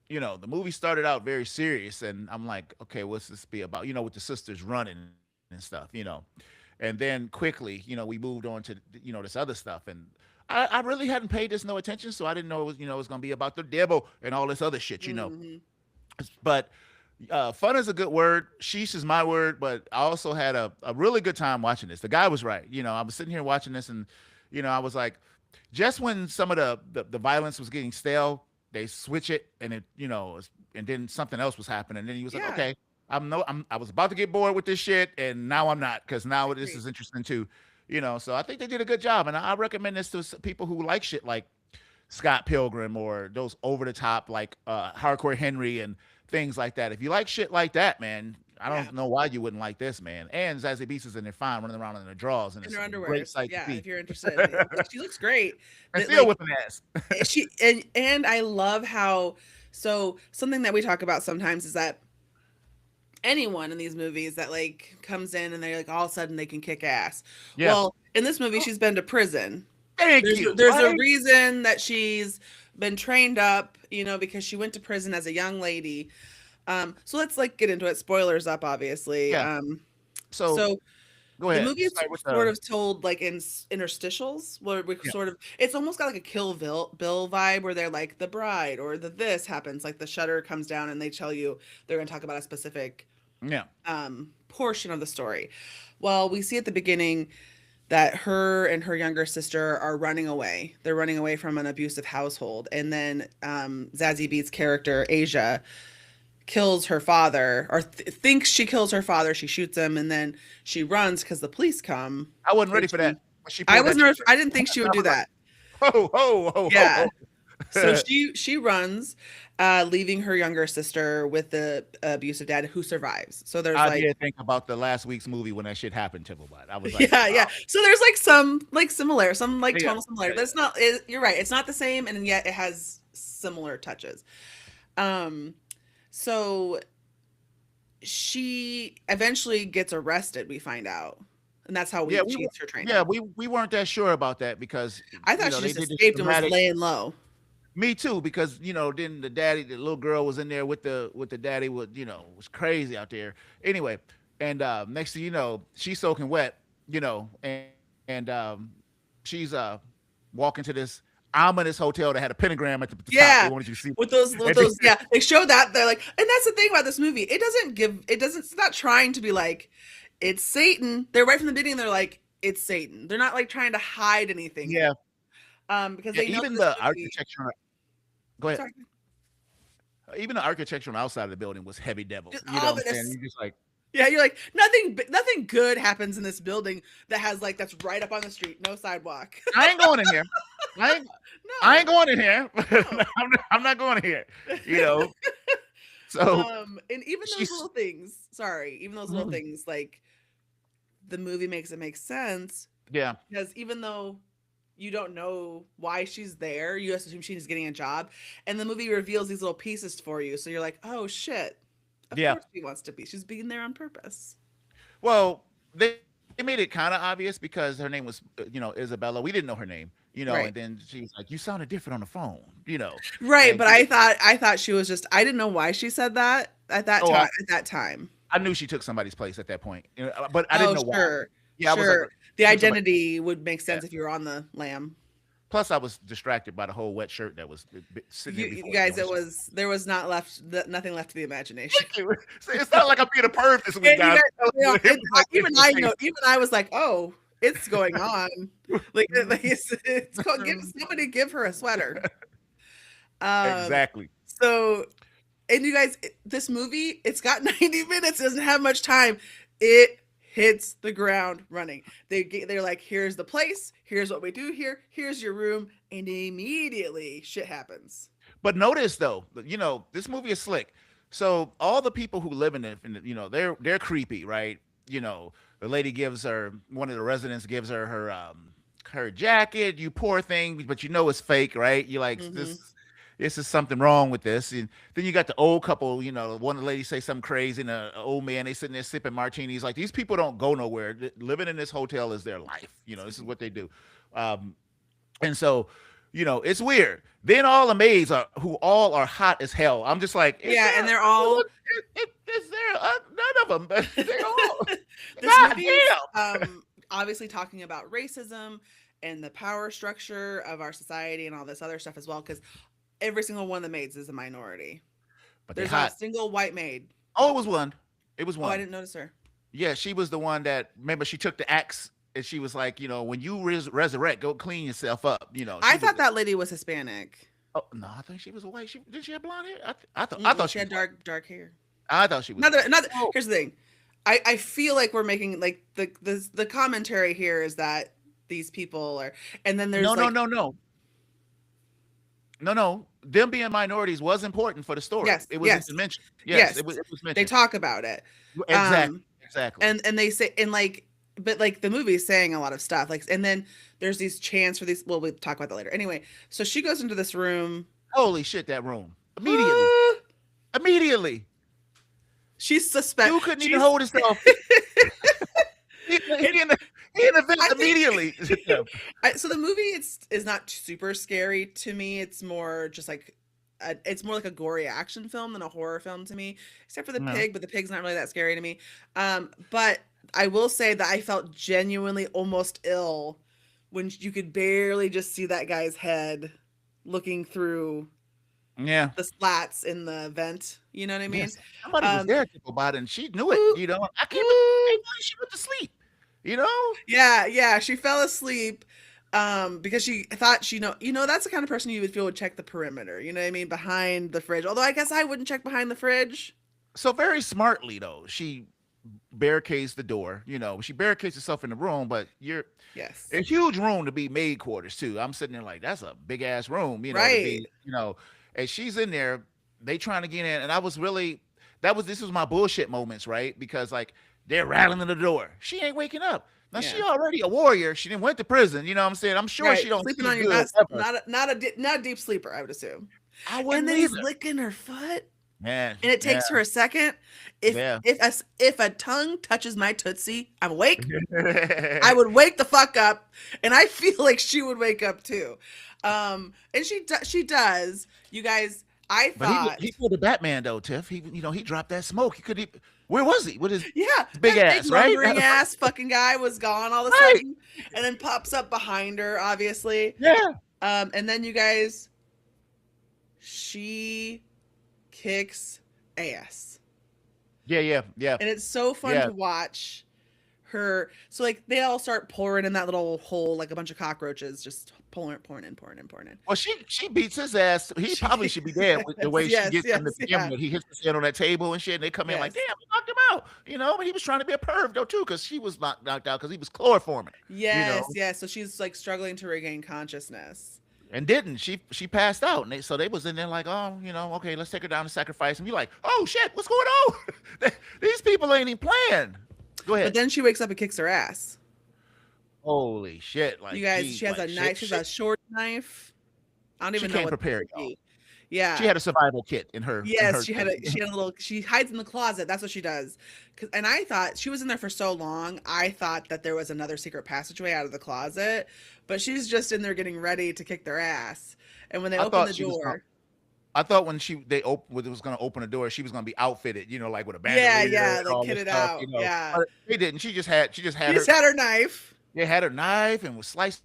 [SPEAKER 1] the movie started out very serious, and I'm like, okay, what's this be about? With the sisters running and stuff. And then quickly, we moved on to this other stuff, and I really hadn't paid this no attention, so I didn't know it was gonna be about the devil and all this other shit.
[SPEAKER 2] Hmm.
[SPEAKER 1] But fun is a good word. Sheesh is my word, but I also had a really good time watching this. The guy was right. I was sitting here watching this, and I was like, just when some of the violence was getting stale, they switch it, and and then something else was happening. And then he was like,
[SPEAKER 2] Yeah,
[SPEAKER 1] okay, I was about to get bored with this shit, and now I'm not, because now this
[SPEAKER 2] agreed.
[SPEAKER 1] is interesting too. So I think they did a good job, and I recommend this to people who like shit like Scott Pilgrim or those over the top like Hardcore Henry and things like that. If you like shit like that, man, I
[SPEAKER 2] Yeah,
[SPEAKER 1] don't know why you wouldn't like this, man. And Zazie Beetz is in there fine, running around in their drawers, and
[SPEAKER 2] in
[SPEAKER 1] it's
[SPEAKER 2] her
[SPEAKER 1] a great
[SPEAKER 2] underwears.
[SPEAKER 1] sight to
[SPEAKER 2] Yeah,
[SPEAKER 1] see.
[SPEAKER 2] if you're interested, in it. Like, she looks great.
[SPEAKER 1] And
[SPEAKER 2] But
[SPEAKER 1] still
[SPEAKER 2] like
[SPEAKER 1] whipping ass.
[SPEAKER 2] and I love how so something that we talk about sometimes is that anyone in these movies that like comes in and they're like all of a sudden they can kick ass.
[SPEAKER 1] Yeah.
[SPEAKER 2] Well, in this movie, she's been to prison.
[SPEAKER 1] Thank
[SPEAKER 2] There's
[SPEAKER 1] you.
[SPEAKER 2] there's a
[SPEAKER 1] Right?
[SPEAKER 2] reason that she's been trained up, because she went to prison as a young lady. So let's like get into it. Spoilers up, obviously.
[SPEAKER 1] Yeah. So
[SPEAKER 2] So
[SPEAKER 1] go
[SPEAKER 2] the
[SPEAKER 1] ahead.
[SPEAKER 2] movie is
[SPEAKER 1] Start with
[SPEAKER 2] sort
[SPEAKER 1] the
[SPEAKER 2] of told like in interstitials where we
[SPEAKER 1] yeah.
[SPEAKER 2] sort of it's almost got like a Bill vibe where they're like the bride or the this happens like the shutter comes down and they tell you they're going to talk about a specific
[SPEAKER 1] Yeah.
[SPEAKER 2] portion of the story. Well, we see at the beginning that her and her younger sister are running away. They're running away from an abusive household, and then Zazie Beetz' character Asia kills her father or thinks she kills her father. She shoots him, and then she runs because the police come.
[SPEAKER 1] I wasn't ready
[SPEAKER 2] And
[SPEAKER 1] for that. When she
[SPEAKER 2] I
[SPEAKER 1] pulled that
[SPEAKER 2] wasn't.
[SPEAKER 1] trigger.
[SPEAKER 2] I didn't think she would
[SPEAKER 1] I
[SPEAKER 2] do
[SPEAKER 1] was like,
[SPEAKER 2] that.
[SPEAKER 1] ho, ho, ho,
[SPEAKER 2] Yeah.
[SPEAKER 1] ho,
[SPEAKER 2] So
[SPEAKER 1] ho.
[SPEAKER 2] she runs, leaving her younger sister with the abusive dad who survives. So there's
[SPEAKER 1] I
[SPEAKER 2] like
[SPEAKER 1] did think about the last week's movie when that shit happened to Timberland. I was like,
[SPEAKER 2] yeah,
[SPEAKER 1] wow.
[SPEAKER 2] yeah. So there's like some like similar, some like
[SPEAKER 1] Yeah.
[SPEAKER 2] tonal similarity,
[SPEAKER 1] Yeah.
[SPEAKER 2] but it's not. You're right. It's not the same, and yet it has similar touches. Um, so she eventually gets arrested. We find out, and that's how
[SPEAKER 1] Yeah,
[SPEAKER 2] we she's her
[SPEAKER 1] yeah,
[SPEAKER 2] training.
[SPEAKER 1] we weren't that sure about that because
[SPEAKER 2] I thought she
[SPEAKER 1] they
[SPEAKER 2] just
[SPEAKER 1] did this
[SPEAKER 2] escaped and was
[SPEAKER 1] dramatic.
[SPEAKER 2] laying low.
[SPEAKER 1] Me too, because then the little girl was in there with the daddy, was crazy out there. Anyway, and next thing you know, she's soaking wet, and she's walking to this ominous hotel that had a pentagram at the top. They
[SPEAKER 2] Yeah,
[SPEAKER 1] wanted you to see,
[SPEAKER 2] with
[SPEAKER 1] and they,
[SPEAKER 2] those, yeah, they show that they're like, and that's the thing about this movie. It doesn't. It's not trying to be like, it's Satan. They're right from the beginning. They're like, it's Satan. They're not like trying to hide anything in
[SPEAKER 1] Yeah,
[SPEAKER 2] it. Because
[SPEAKER 1] yeah.
[SPEAKER 2] they know
[SPEAKER 1] Even
[SPEAKER 2] this
[SPEAKER 1] the
[SPEAKER 2] movie.
[SPEAKER 1] architecture. Go ahead.
[SPEAKER 2] Sorry,
[SPEAKER 1] Even the architecture on the outside of the building was heavy devil.
[SPEAKER 2] just
[SPEAKER 1] You know what I'm saying?
[SPEAKER 2] ominous.
[SPEAKER 1] You just like,
[SPEAKER 2] Yeah, you're like nothing good happens in this building that has like that's right up on the street, no sidewalk.
[SPEAKER 1] I ain't going in here. I ain't, I ain't
[SPEAKER 2] No,
[SPEAKER 1] going in here.
[SPEAKER 2] no.
[SPEAKER 1] I'm not going in here. You know. So
[SPEAKER 2] And even those
[SPEAKER 1] she's
[SPEAKER 2] little things, sorry, even those little
[SPEAKER 1] Mhm.
[SPEAKER 2] things, like the movie makes it make sense
[SPEAKER 1] Yeah,
[SPEAKER 2] because even though you don't know why she's there, you just assume she's getting a job, and the movie reveals these little pieces for you, so you're like, oh shit, of
[SPEAKER 1] yeah.
[SPEAKER 2] course she wants to be. She's being there on purpose.
[SPEAKER 1] Well, they made it kind of obvious because her name was, Isabella. We didn't know her name,
[SPEAKER 2] Right.
[SPEAKER 1] and then she's like, "You sounded different on the phone,"
[SPEAKER 2] Right,
[SPEAKER 1] and
[SPEAKER 2] but I thought she was just I didn't know why she said that at that
[SPEAKER 1] oh,
[SPEAKER 2] time at that time.
[SPEAKER 1] I knew she took somebody's place at that point, but I didn't
[SPEAKER 2] Oh,
[SPEAKER 1] know why.
[SPEAKER 2] sure.
[SPEAKER 1] Yeah, I was like,
[SPEAKER 2] Sure. The
[SPEAKER 1] she took somebody.
[SPEAKER 2] identity would make
[SPEAKER 1] Yeah.
[SPEAKER 2] sense if you were on the lamb.
[SPEAKER 1] Plus, I was distracted by the whole wet shirt that was sitting there
[SPEAKER 2] You
[SPEAKER 1] before the
[SPEAKER 2] guys,
[SPEAKER 1] door.
[SPEAKER 2] there was not left nothing left to the imagination.
[SPEAKER 1] It's not like I'm being a perv this week,
[SPEAKER 2] And you
[SPEAKER 1] guys.
[SPEAKER 2] guys,
[SPEAKER 1] It was like
[SPEAKER 2] even I know, even I was like, oh, it's going on. Like it's called, somebody give her a sweater. Um,
[SPEAKER 1] exactly.
[SPEAKER 2] so and you guys, this movie, it's got 90 minutes, it doesn't have much time. It hits the ground running. They're like, here's the place, here's what we do here, here's your room, and immediately shit happens.
[SPEAKER 1] But notice though, this movie is slick. So all the people who live in it, they're creepy, right? The lady gives her one of the residents gives her her jacket. You poor thing, but it's fake, right? You're like
[SPEAKER 2] Hmm.
[SPEAKER 1] this is something wrong with this. And then you got the old couple. One of the ladies say something crazy, and an old man they sitting there sipping martinis. Like these people don't go nowhere. Living in this hotel is their life. This is what they do. Um, and so, it's weird. Then all the maids who all are hot as hell. I'm just like, is
[SPEAKER 2] Yeah, and
[SPEAKER 1] there,
[SPEAKER 2] they're all
[SPEAKER 1] is there none of them? But they all,
[SPEAKER 2] this
[SPEAKER 1] God
[SPEAKER 2] movie is
[SPEAKER 1] damn.
[SPEAKER 2] obviously talking about racism and the power structure of our society and all this other stuff as well, because every single one of the maids is a minority.
[SPEAKER 1] But they
[SPEAKER 2] There's not a
[SPEAKER 1] hot.
[SPEAKER 2] single white maid.
[SPEAKER 1] Oh, it was one. It was
[SPEAKER 2] Oh, I
[SPEAKER 1] one.
[SPEAKER 2] didn't notice her.
[SPEAKER 1] Yeah, she was the one that remember she took the axe and she was like, when you resurrect, go clean yourself up.
[SPEAKER 2] I
[SPEAKER 1] She was.
[SPEAKER 2] thought that lady was Hispanic.
[SPEAKER 1] Oh no, I think she was white. Did she have blonde hair? I
[SPEAKER 2] Mm-mm,
[SPEAKER 1] thought
[SPEAKER 2] she
[SPEAKER 1] she was
[SPEAKER 2] had
[SPEAKER 1] white.
[SPEAKER 2] dark hair.
[SPEAKER 1] I thought she was
[SPEAKER 2] Another
[SPEAKER 1] white.
[SPEAKER 2] another.
[SPEAKER 1] Oh
[SPEAKER 2] Here's the thing. I feel like we're making like the commentary here is that these people are, and then
[SPEAKER 1] no
[SPEAKER 2] there's
[SPEAKER 1] no
[SPEAKER 2] like
[SPEAKER 1] no no no. Them being minorities was important for the story.
[SPEAKER 2] yes,
[SPEAKER 1] It was
[SPEAKER 2] yes,
[SPEAKER 1] mentioned. Yes,
[SPEAKER 2] yes.
[SPEAKER 1] it was
[SPEAKER 2] They
[SPEAKER 1] mentioned.
[SPEAKER 2] talk about it.
[SPEAKER 1] Exactly.
[SPEAKER 2] Um,
[SPEAKER 1] Exactly.
[SPEAKER 2] and they say and like but like the movie is saying a lot of stuff like and then there's these chants for these well we'll talk about that later anyway. So she goes into this room.
[SPEAKER 1] Holy shit, that room. Immediately. Immediately.
[SPEAKER 2] She's
[SPEAKER 1] Dude
[SPEAKER 2] suspect
[SPEAKER 1] couldn't even
[SPEAKER 2] she's
[SPEAKER 1] hold himself.
[SPEAKER 2] it,
[SPEAKER 1] He in the vent
[SPEAKER 2] I think
[SPEAKER 1] immediately.
[SPEAKER 2] so the movie is not super scary to me. It's more just like it's more like a gory action film than a horror film to me, except for the
[SPEAKER 1] No.
[SPEAKER 2] pig, but the pig's not really that scary to me. But I will say that I felt genuinely almost ill when you could barely just see that guy's head looking through
[SPEAKER 1] Yeah.
[SPEAKER 2] the slats in the vent. You know what I mean?
[SPEAKER 1] Yes. Somebody was
[SPEAKER 2] Um,
[SPEAKER 1] there about it and she knew it.
[SPEAKER 2] ooh,
[SPEAKER 1] I can't
[SPEAKER 2] ooh.
[SPEAKER 1] believe she went to sleep. You know?
[SPEAKER 2] Yeah, yeah, she fell asleep because she thought that's the kind of person you would feel would check the perimeter, you know what I mean, behind the fridge. Although I guess I wouldn't check behind the fridge.
[SPEAKER 1] So very smartly though, she barricades the door. She barricades herself in the room, but you're
[SPEAKER 2] Yes.
[SPEAKER 1] a huge room to be maid quarters too. I'm sitting there like that's a big ass room, to
[SPEAKER 2] Right.
[SPEAKER 1] be, and she's in there, they trying to get in, and I was really this was my bullshit moments, right? Because like they're rattling the door. She ain't waking up. Now
[SPEAKER 2] Yeah.
[SPEAKER 1] she already a warrior. She didn't went to prison. You know what I'm saying? I'm sure
[SPEAKER 2] Right.
[SPEAKER 1] she don't
[SPEAKER 2] Sleeping
[SPEAKER 1] sleep
[SPEAKER 2] on your
[SPEAKER 1] good
[SPEAKER 2] not
[SPEAKER 1] ever.
[SPEAKER 2] not a deep sleeper, I would assume.
[SPEAKER 1] I
[SPEAKER 2] And
[SPEAKER 1] wouldn't
[SPEAKER 2] then he's
[SPEAKER 1] either.
[SPEAKER 2] licking her foot,
[SPEAKER 1] Man,
[SPEAKER 2] and it
[SPEAKER 1] yeah,
[SPEAKER 2] takes her a second.
[SPEAKER 1] yeah.
[SPEAKER 2] If a tongue touches my tootsie, I'm awake. I would wake the fuck up, and I feel like she would wake up too. And she does. You guys, I
[SPEAKER 1] But he
[SPEAKER 2] thought,
[SPEAKER 1] he pulled a Batman though, Tiff. He dropped that smoke. He could he Where was he with his
[SPEAKER 2] yeah,
[SPEAKER 1] big
[SPEAKER 2] that big
[SPEAKER 1] ass, right?
[SPEAKER 2] lumbering ass fucking guy was gone all of a
[SPEAKER 1] Right.
[SPEAKER 2] sudden, and then pops up behind her, obviously.
[SPEAKER 1] Yeah.
[SPEAKER 2] And then you guys, she kicks ass,
[SPEAKER 1] Yeah, yeah, yeah,
[SPEAKER 2] and it's so fun
[SPEAKER 1] yeah.
[SPEAKER 2] to watch her, so like they all start pouring in that little hole like a bunch of cockroaches, just pouring in.
[SPEAKER 1] Well, she beats his ass. He probably
[SPEAKER 2] She
[SPEAKER 1] should be dead with the way she gets him to begin
[SPEAKER 2] yeah.
[SPEAKER 1] with. He hits his head on that table and shit, and they come in like,
[SPEAKER 2] Yes.
[SPEAKER 1] "Damn, we knocked him out," But he was trying to be a perv though too, because she was knocked out because he was chloroforming, you
[SPEAKER 2] Yes,
[SPEAKER 1] know,
[SPEAKER 2] yes. So she's like struggling to regain consciousness.
[SPEAKER 1] and didn't she passed out, and so they was in there like, "Oh, okay, let's take her down to sacrifice," and be like, "Oh shit, what's going on? These people ain't even playing." Go
[SPEAKER 2] But
[SPEAKER 1] ahead.
[SPEAKER 2] then she wakes up and kicks her ass.
[SPEAKER 1] Holy shit!
[SPEAKER 2] You
[SPEAKER 1] Like
[SPEAKER 2] guys, she has a knife. She has a short knife. I don't
[SPEAKER 1] she
[SPEAKER 2] even know
[SPEAKER 1] came
[SPEAKER 2] what
[SPEAKER 1] prepared,
[SPEAKER 2] that would
[SPEAKER 1] y'all.
[SPEAKER 2] be.
[SPEAKER 1] She
[SPEAKER 2] Yeah.
[SPEAKER 1] had a survival kit in her
[SPEAKER 2] Yes, she had
[SPEAKER 1] thing.
[SPEAKER 2] a little, she hides in the closet. That's what she does. And I thought she was in there for so long. I thought that there was another secret passageway out of the closet, but she's just in there getting ready to kick their ass. And when they
[SPEAKER 1] I
[SPEAKER 2] open
[SPEAKER 1] thought
[SPEAKER 2] the
[SPEAKER 1] she was
[SPEAKER 2] door,
[SPEAKER 1] I thought when was gonna open the door, she was gonna be outfitted, like with a
[SPEAKER 2] yeah,
[SPEAKER 1] bandolier
[SPEAKER 2] yeah,
[SPEAKER 1] and
[SPEAKER 2] like
[SPEAKER 1] all this
[SPEAKER 2] kitted
[SPEAKER 1] stuff,
[SPEAKER 2] out. Yeah.
[SPEAKER 1] But they didn't. She just had
[SPEAKER 2] She just
[SPEAKER 1] her
[SPEAKER 2] had her knife.
[SPEAKER 1] they had her knife and was slicing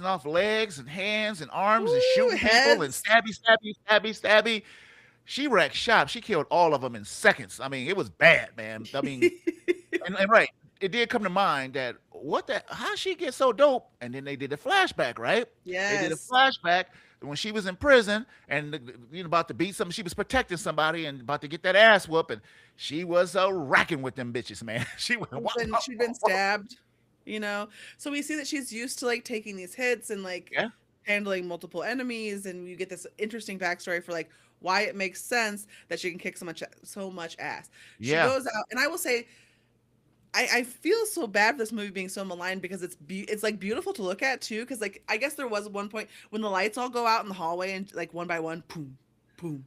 [SPEAKER 1] off legs and hands and arms and shooting
[SPEAKER 2] Ooh,
[SPEAKER 1] people and
[SPEAKER 2] heads.
[SPEAKER 1] stabby. She wrecked shop. She killed all of them in seconds. I mean, it was bad, man. I mean, and right, it did come to mind that how she get so dope? And then they did a flashback, right? They did a
[SPEAKER 2] Yes.
[SPEAKER 1] flashback when she was in prison and about to beat something. She was protecting somebody and about to get that ass whoop, and she was racking with them bitches, man. She went wop, wop,
[SPEAKER 2] She'd been
[SPEAKER 1] wop, wop.
[SPEAKER 2] stabbed, you know. So we see that she's used to like taking these hits and like
[SPEAKER 1] Yeah,
[SPEAKER 2] handling multiple enemies, and you get this interesting backstory for like why it makes sense that she can kick so much ass. She
[SPEAKER 1] yeah,
[SPEAKER 2] goes out, and I will say I feel so bad for this movie being so maligned because it's like beautiful to look at too, because like I guess there was one point when the lights all go out in the hallway and like one by one, boom, boom,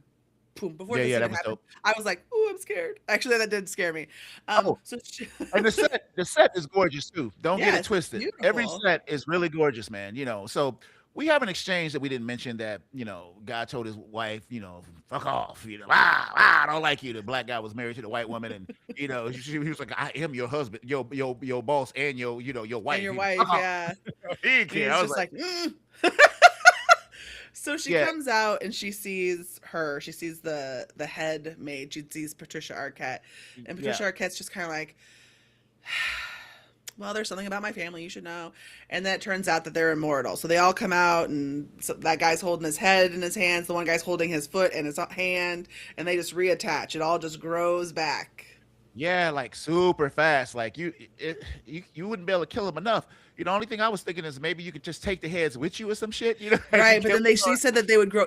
[SPEAKER 2] boom. Before
[SPEAKER 1] yeah,
[SPEAKER 2] this
[SPEAKER 1] yeah.
[SPEAKER 2] even
[SPEAKER 1] That was
[SPEAKER 2] happened,
[SPEAKER 1] dope.
[SPEAKER 2] I was like, "Ooh, I'm scared." Actually, that did scare me.
[SPEAKER 1] Oh,
[SPEAKER 2] So she,
[SPEAKER 1] and the set is gorgeous too. Don't get it
[SPEAKER 2] yes, it's
[SPEAKER 1] twisted. Every
[SPEAKER 2] beautiful.
[SPEAKER 1] set is really gorgeous, man. So we have an exchange that we didn't mention that, God told his wife, fuck off, I don't like you. The black guy was married to the white woman, and he was like, I am your husband, your boss, and your
[SPEAKER 2] And
[SPEAKER 1] wife.
[SPEAKER 2] your
[SPEAKER 1] He was fuck
[SPEAKER 2] wife,
[SPEAKER 1] off.
[SPEAKER 2] yeah.
[SPEAKER 1] He didn't
[SPEAKER 2] And
[SPEAKER 1] care.
[SPEAKER 2] he's
[SPEAKER 1] I was
[SPEAKER 2] just
[SPEAKER 1] like,
[SPEAKER 2] like, mm. So she
[SPEAKER 1] yeah,
[SPEAKER 2] comes out and she sees her. She sees the head maid. She sees Patricia Arquette, and
[SPEAKER 1] yeah,
[SPEAKER 2] Patricia Arquette's just kind of like, well, there's something about my family you should know. And then it turns out that they're immortal. So they all come out, and so that guy's holding his head in his hands. The one guy's holding his foot in his hand, and they just reattach. It all just grows back.
[SPEAKER 1] yeah, like super fast. Like you wouldn't be able to kill him enough. The only thing I was thinking is maybe you could just take the heads with you or some shit, as you
[SPEAKER 2] Right, but
[SPEAKER 1] kill
[SPEAKER 2] then
[SPEAKER 1] them.
[SPEAKER 2] she said that they would grow.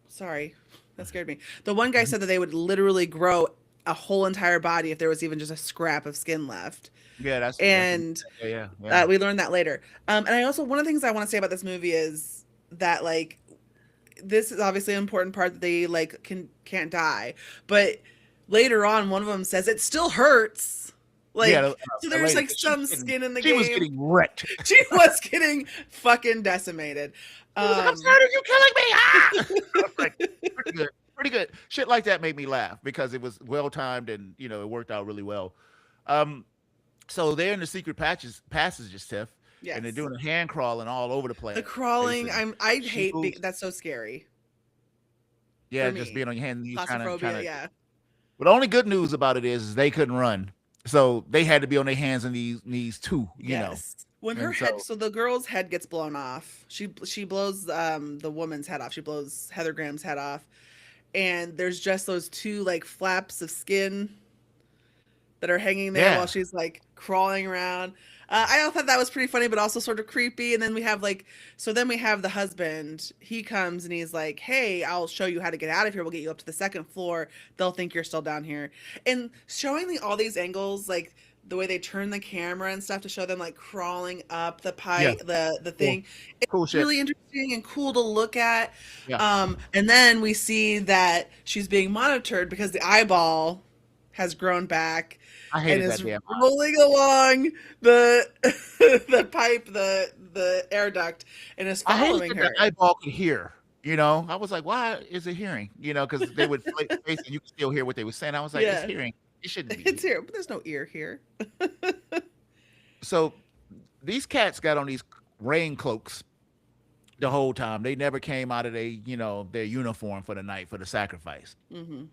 [SPEAKER 2] Sorry, that scared me. The one guy said that they would literally grow a whole entire body if there was even just a scrap of skin left.
[SPEAKER 1] Yeah, that's what.
[SPEAKER 2] And
[SPEAKER 1] Yeah, yeah, yeah.
[SPEAKER 2] we learned that later. And I also, one of the things I want to say about this movie is that like this is obviously an important part that they like can't die, but later on one of them says it still hurts.
[SPEAKER 1] Yeah,
[SPEAKER 2] Like, so
[SPEAKER 1] the
[SPEAKER 2] there's
[SPEAKER 1] lady,
[SPEAKER 2] like some skin in the
[SPEAKER 1] she was
[SPEAKER 2] game.
[SPEAKER 1] getting wrecked.
[SPEAKER 2] She was getting fucking decimated.
[SPEAKER 1] She was like, "I'm
[SPEAKER 2] Um
[SPEAKER 1] tired of you killing me." Ah! I was like, pretty good, pretty good. Shit like that made me laugh because it was well timed and it worked out really well. Um, so they're in the secret passages, Tiff, and they're
[SPEAKER 2] yes.
[SPEAKER 1] doing a hand crawling all over the
[SPEAKER 2] The
[SPEAKER 1] place, and
[SPEAKER 2] crawling, I
[SPEAKER 1] she
[SPEAKER 2] hate
[SPEAKER 1] moves.
[SPEAKER 2] that's so scary
[SPEAKER 1] Yeah,
[SPEAKER 2] for
[SPEAKER 1] just being
[SPEAKER 2] me.
[SPEAKER 1] on your hands and knees, trying
[SPEAKER 2] Claustrophobia,
[SPEAKER 1] to.
[SPEAKER 2] yeah.
[SPEAKER 1] But the only good news about it is they couldn't run, so they had to be on their hands and knees too.
[SPEAKER 2] Yes. When her
[SPEAKER 1] And
[SPEAKER 2] head,
[SPEAKER 1] so
[SPEAKER 2] so the girl's head gets blown off. She blows the woman's head off. She blows Heather Graham's head off, and there's just those two like flaps of skin that are hanging there
[SPEAKER 1] yeah,
[SPEAKER 2] while she's like crawling around. I thought that was pretty funny, but also sort of creepy. And then we have like, so then we have the husband. He comes and he's like, "Hey, I'll show you how to get out of here. We'll get you up to the second floor. They'll think you're still down here." And showing all these angles, like the way they turn the camera and stuff to show them like crawling up the
[SPEAKER 1] yeah,
[SPEAKER 2] pipe, the
[SPEAKER 1] cool,
[SPEAKER 2] thing. It's
[SPEAKER 1] cool shit.
[SPEAKER 2] really interesting and cool to look at.
[SPEAKER 1] Yeah,
[SPEAKER 2] And then we see that she's being monitored because the eyeball has grown back
[SPEAKER 1] I
[SPEAKER 2] and
[SPEAKER 1] hated that
[SPEAKER 2] is
[SPEAKER 1] damn.
[SPEAKER 2] rolling along the the pipe, the air duct, and is
[SPEAKER 1] I hated
[SPEAKER 2] following
[SPEAKER 1] that
[SPEAKER 2] her.
[SPEAKER 1] the eyeball could hear. I was like, why is it hearing? Because they would face and you could still hear what they were saying. I was like, it's
[SPEAKER 2] Yeah,
[SPEAKER 1] hearing. It shouldn't be
[SPEAKER 2] it's
[SPEAKER 1] hearing.
[SPEAKER 2] here, but there's no ear here.
[SPEAKER 1] So these cats got on these rain cloaks the whole time. They never came out of their uniform for the night for the sacrifice.
[SPEAKER 2] Hmm.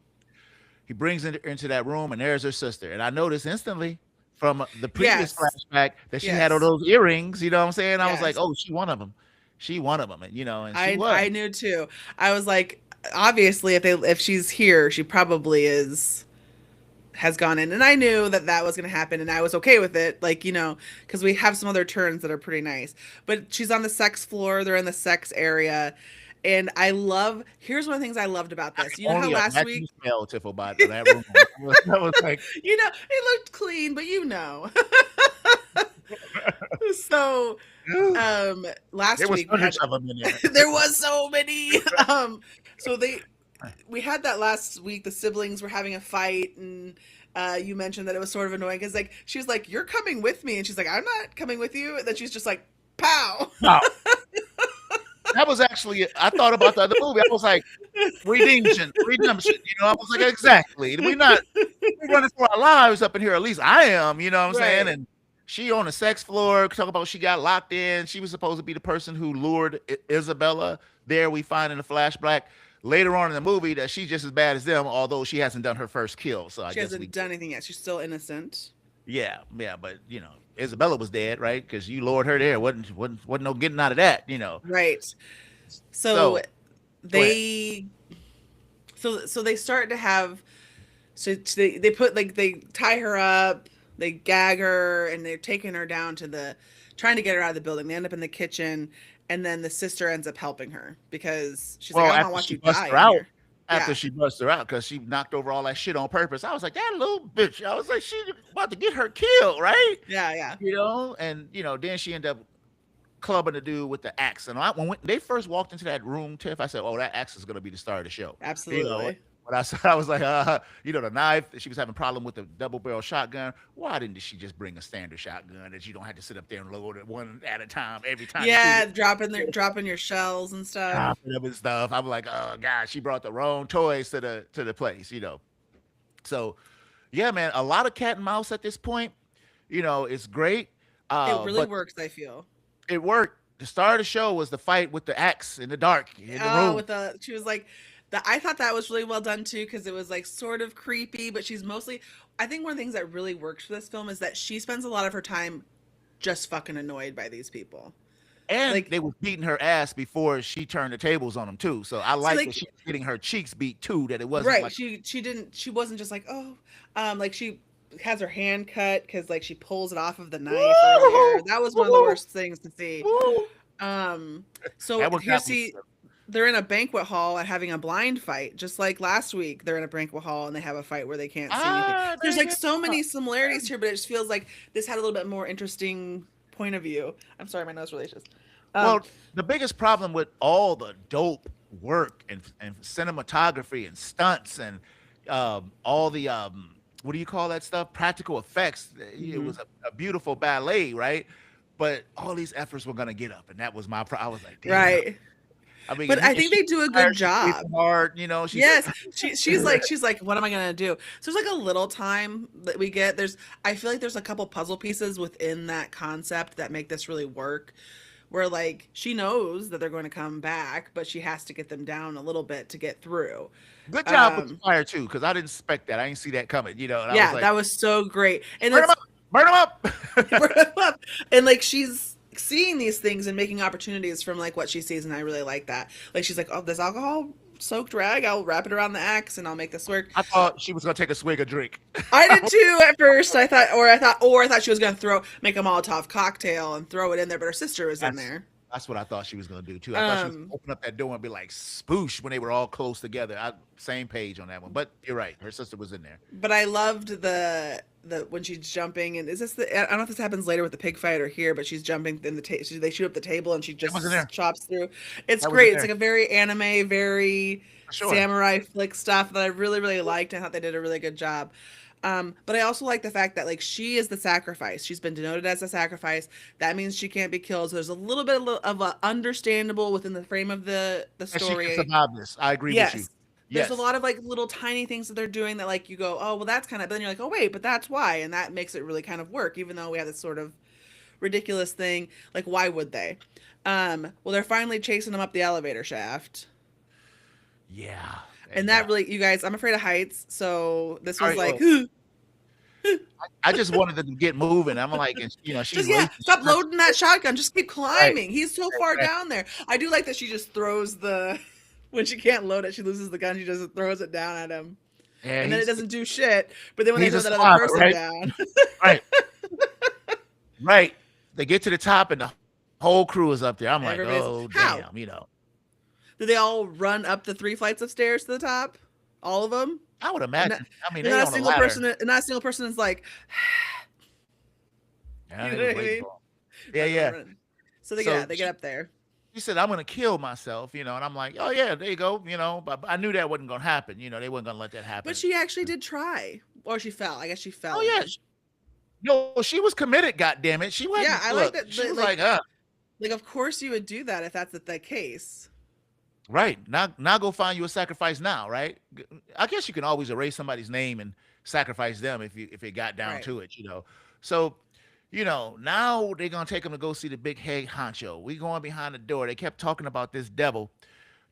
[SPEAKER 1] He brings her into that room, and there's her sister. And I noticed instantly, from the previous
[SPEAKER 2] Yes.
[SPEAKER 1] flashback that she had all
[SPEAKER 2] Yes.
[SPEAKER 1] those earrings. You know what I'm saying? I was like,
[SPEAKER 2] Yes.
[SPEAKER 1] oh, she one of them. She one of them, and and she
[SPEAKER 2] I
[SPEAKER 1] was.
[SPEAKER 2] knew too. I was like, obviously, if she's here, she probably is has gone in, and I knew that that was going to happen, and I was okay with it. Like because we have some other turns that are pretty nice. But she's on the sex floor. They're in the sex area, and I love. Here's one of the things I loved about
[SPEAKER 1] I
[SPEAKER 2] this.
[SPEAKER 1] can
[SPEAKER 2] You know how
[SPEAKER 1] only
[SPEAKER 2] last
[SPEAKER 1] imagine the
[SPEAKER 2] week,
[SPEAKER 1] smell, Tiffle, by that room. That was like
[SPEAKER 2] it looked clean, but so
[SPEAKER 1] there
[SPEAKER 2] last
[SPEAKER 1] was
[SPEAKER 2] week we
[SPEAKER 1] hundreds
[SPEAKER 2] had
[SPEAKER 1] of them in there.
[SPEAKER 2] there was so many so we had that last week. The siblings were having a fight, and you mentioned that it was sort of annoying because like she was like, "You're coming with me," and she's like, "I'm not coming with you," and then she's just like, "Pow."
[SPEAKER 1] No, that was actually. I thought about the other movie. I was like, redemption. I was like, exactly. We're running for our lives up in here. At least I am. You know what I'm saying?
[SPEAKER 2] Right.
[SPEAKER 1] And she on the sex floor. Talk about she got locked in. She was supposed to be the person who lured Isabella. There we find in the flashback later on in the movie that she's just as bad as them, although she hasn't done her first kill. So I
[SPEAKER 2] She
[SPEAKER 1] guess we
[SPEAKER 2] hasn't done anything yet. She's still innocent.
[SPEAKER 1] yeah, yeah, but Isabella was dead, right? Because you lured her there. Wasn't no getting out of that.
[SPEAKER 2] Right. So
[SPEAKER 1] So go ahead.
[SPEAKER 2] they so they start to have so they put like they tie her up, they gag her, and they're taking her down to the trying to get her out of the building. They end up in the kitchen, and then the sister ends up helping her because she's like,
[SPEAKER 1] Well,
[SPEAKER 2] I don't want to watch you die in here.
[SPEAKER 1] after
[SPEAKER 2] Yeah.
[SPEAKER 1] she bust her out, because she knocked over all that shit on purpose. I was like, that little bitch. I was like, she about to get her killed, right?
[SPEAKER 2] Yeah, yeah.
[SPEAKER 1] And then she ended up clubbing the dude with the axe. And when they first walked into that room, Tiff, I said, "Oh, that axe is going to be the star of the show." You know,
[SPEAKER 2] Absolutely.
[SPEAKER 1] when I saw, I was like, the knife. She was having a problem with the double barrel shotgun. Why didn't she just bring a standard shotgun that you don't have to sit up there and load it one at a time every time you shoot
[SPEAKER 2] Yeah,
[SPEAKER 1] it?
[SPEAKER 2] dropping your shells and stuff.
[SPEAKER 1] Chopping up and stuff. I'm like, oh god, she brought the wrong toys to the place. So yeah, man, a lot of cat and mouse at this point. It's great.
[SPEAKER 2] It really
[SPEAKER 1] But
[SPEAKER 2] works, I feel.
[SPEAKER 1] it worked. The star of the show was the fight with the axe in the dark in the
[SPEAKER 2] Oh,
[SPEAKER 1] room.
[SPEAKER 2] with the she was like I thought that was really well done too because it was like sort of creepy, but she's mostly. I think one of the things that really works for this film is that she spends a lot of her time just fucking annoyed by these people.
[SPEAKER 1] And
[SPEAKER 2] Like,
[SPEAKER 1] they was beating her ass before she turned the tables on them too. So I
[SPEAKER 2] see,
[SPEAKER 1] like that
[SPEAKER 2] like,
[SPEAKER 1] she was getting her cheeks beat too. That it wasn't
[SPEAKER 2] right?
[SPEAKER 1] like,
[SPEAKER 2] She wasn't just like, oh, like she has her hand cut because like she pulls it off of the knife earlier.
[SPEAKER 1] woo,
[SPEAKER 2] That was one of the
[SPEAKER 1] woo,
[SPEAKER 2] worst things to see.
[SPEAKER 1] woo.
[SPEAKER 2] So
[SPEAKER 1] That one
[SPEAKER 2] here,
[SPEAKER 1] got me.
[SPEAKER 2] see, they're in a banquet hall and having a blind fight, just like last week. They're in a banquet hall and they have a fight where they can't see anything. There's
[SPEAKER 1] There
[SPEAKER 2] like
[SPEAKER 1] you
[SPEAKER 2] so
[SPEAKER 1] go.
[SPEAKER 2] many similarities here, but it just feels like this had a little bit more interesting point of view. I'm sorry, my nose really itches. Um,
[SPEAKER 1] Well, the biggest problem with all the dope work and cinematography and stunts and all the what do you call that stuff? Practical effects. It
[SPEAKER 2] mhm.
[SPEAKER 1] was a beautiful ballet, right? But all these efforts were gonna get up, and that was I was like, damn.
[SPEAKER 2] Right.
[SPEAKER 1] I mean,
[SPEAKER 2] But I
[SPEAKER 1] and
[SPEAKER 2] think
[SPEAKER 1] she's
[SPEAKER 2] they do a good
[SPEAKER 1] tired, she's
[SPEAKER 2] job.
[SPEAKER 1] breathing hard. She's
[SPEAKER 2] Yes, she's like, what am I gonna do? So there's like a little time that we get. I feel like there's a couple puzzle pieces within that concept that make this really work. Where like she knows that they're going to come back, but she has to get them down a little bit to get through.
[SPEAKER 1] good job with the
[SPEAKER 2] Um,
[SPEAKER 1] fire too, because I didn't expect that. I didn't see that coming. And I was
[SPEAKER 2] yeah,
[SPEAKER 1] like,
[SPEAKER 2] that was so great, and
[SPEAKER 1] burn them
[SPEAKER 2] it's
[SPEAKER 1] up, burn them up.
[SPEAKER 2] and like she's seeing these things and making opportunities from like what she sees, and I really like that. Like she's like, oh, this alcohol soaked rag, I'll wrap it around the axe and I'll make this work.
[SPEAKER 1] I thought she was gonna take a swig of drink.
[SPEAKER 2] I did too at first. I thought she was gonna make a Molotov cocktail and throw it in there, but her sister was in
[SPEAKER 1] That's
[SPEAKER 2] there.
[SPEAKER 1] that's what I thought she was gonna do too. I thought she was gonna
[SPEAKER 2] Um,
[SPEAKER 1] open up that door and be like spoosh when they were all close together. Same page on that one. But you're right. Her sister was in there.
[SPEAKER 2] but I loved the when she's jumping, and is this I don't know if this happens later with the pig fight or here, but she's jumping in the they shoot up the table and she
[SPEAKER 1] That was in there.
[SPEAKER 2] just chops through. It's
[SPEAKER 1] That was in
[SPEAKER 2] great. It's
[SPEAKER 1] there
[SPEAKER 2] like a very anime, very
[SPEAKER 1] for sure.
[SPEAKER 2] samurai flick stuff that I really really liked. I thought they did a really good job. But I also like the fact that like she is the sacrifice. She's been denoted as a sacrifice. That means she can't be killed. So there's a little bit of a understandable within the frame of the
[SPEAKER 1] And she can
[SPEAKER 2] story.
[SPEAKER 1] survive this. I agree with you.
[SPEAKER 2] Yes. There's a
[SPEAKER 1] Yes.
[SPEAKER 2] lot of like little tiny things that they're doing that like you go, oh well that's kind of, but then you're like, oh wait, but that's why, and that makes it really kind of work, even though we have this sort of ridiculous thing. Like why would they? Well they're finally chasing them up the elevator shaft.
[SPEAKER 1] Yeah.
[SPEAKER 2] And
[SPEAKER 1] And
[SPEAKER 2] that really, you guys, I'm afraid of heights, so this
[SPEAKER 1] all
[SPEAKER 2] was
[SPEAKER 1] right.
[SPEAKER 2] like
[SPEAKER 1] Well, I just wanted them to get moving. I'm like, and, she's
[SPEAKER 2] Just yeah,
[SPEAKER 1] racing
[SPEAKER 2] stop
[SPEAKER 1] shots.
[SPEAKER 2] loading that shotgun. Just keep
[SPEAKER 1] Right.
[SPEAKER 2] climbing. He's so far
[SPEAKER 1] Exactly.
[SPEAKER 2] down there. I do like that she just throws the when she can't load it, she loses the gun. She just throws it down at him,
[SPEAKER 1] Yeah,
[SPEAKER 2] and then it doesn't do shit. But then when they
[SPEAKER 1] he's a
[SPEAKER 2] throw that other
[SPEAKER 1] survivor,
[SPEAKER 2] person
[SPEAKER 1] right?
[SPEAKER 2] down,
[SPEAKER 1] Right. Right. They get to the top and the whole crew is up there. I'm like,
[SPEAKER 2] everybody's
[SPEAKER 1] oh
[SPEAKER 2] how
[SPEAKER 1] damn.
[SPEAKER 2] did they all run up the 3 flights of stairs to the top? All of them,
[SPEAKER 1] I would
[SPEAKER 2] and, not,
[SPEAKER 1] imagine. I mean,
[SPEAKER 2] and
[SPEAKER 1] they
[SPEAKER 2] not a
[SPEAKER 1] on a
[SPEAKER 2] single
[SPEAKER 1] ladder.
[SPEAKER 2] person. And not a single person is like,
[SPEAKER 1] Yeah,
[SPEAKER 2] you
[SPEAKER 1] they
[SPEAKER 2] know
[SPEAKER 1] was
[SPEAKER 2] what I
[SPEAKER 1] waiting
[SPEAKER 2] mean?
[SPEAKER 1] for him. Yeah,
[SPEAKER 2] Run, run,
[SPEAKER 1] yeah.
[SPEAKER 2] run. So they get
[SPEAKER 1] So
[SPEAKER 2] out. They get up there.
[SPEAKER 1] she said, I'm gonna kill myself, and I'm like, oh yeah, there you go, but I knew that wasn't gonna happen. They weren't gonna let that
[SPEAKER 2] But
[SPEAKER 1] happen.
[SPEAKER 2] she actually did try, or she fell. I guess she
[SPEAKER 1] Oh
[SPEAKER 2] fell
[SPEAKER 1] yeah.
[SPEAKER 2] in.
[SPEAKER 1] No, she was committed, god damn it. She
[SPEAKER 2] Yeah,
[SPEAKER 1] wasn't
[SPEAKER 2] I like
[SPEAKER 1] look,
[SPEAKER 2] that.
[SPEAKER 1] she was
[SPEAKER 2] Like,
[SPEAKER 1] like,
[SPEAKER 2] of course you would do that if that's the case.
[SPEAKER 1] right. Now go find you a sacrifice now, right? I guess you can always erase somebody's name and sacrifice them if it got down
[SPEAKER 2] Right.
[SPEAKER 1] to it. So, now they're gonna take him to go see the big head honcho. We going behind the door. They kept talking about this devil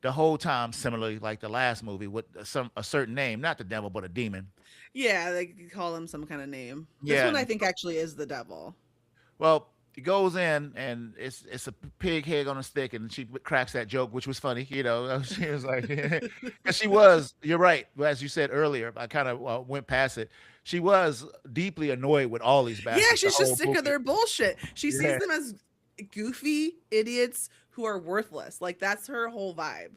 [SPEAKER 1] the whole time, similarly like the last movie with a certain name, not the devil, but a demon.
[SPEAKER 2] Yeah, they could call him some kind of name. This
[SPEAKER 1] Yeah.
[SPEAKER 2] one I think actually is the devil.
[SPEAKER 1] Well, he goes in and it's a pig head on a stick, and she cracks that joke, which was funny. She was like, because she was. You're right, as you said earlier. I kind of went past it. She was deeply annoyed with all these
[SPEAKER 2] Yeah,
[SPEAKER 1] bastards. The
[SPEAKER 2] she's just
[SPEAKER 1] whole
[SPEAKER 2] sick of
[SPEAKER 1] movie.
[SPEAKER 2] their bullshit. She sees
[SPEAKER 1] Yeah,
[SPEAKER 2] them as goofy idiots who are worthless. Like that's her whole vibe.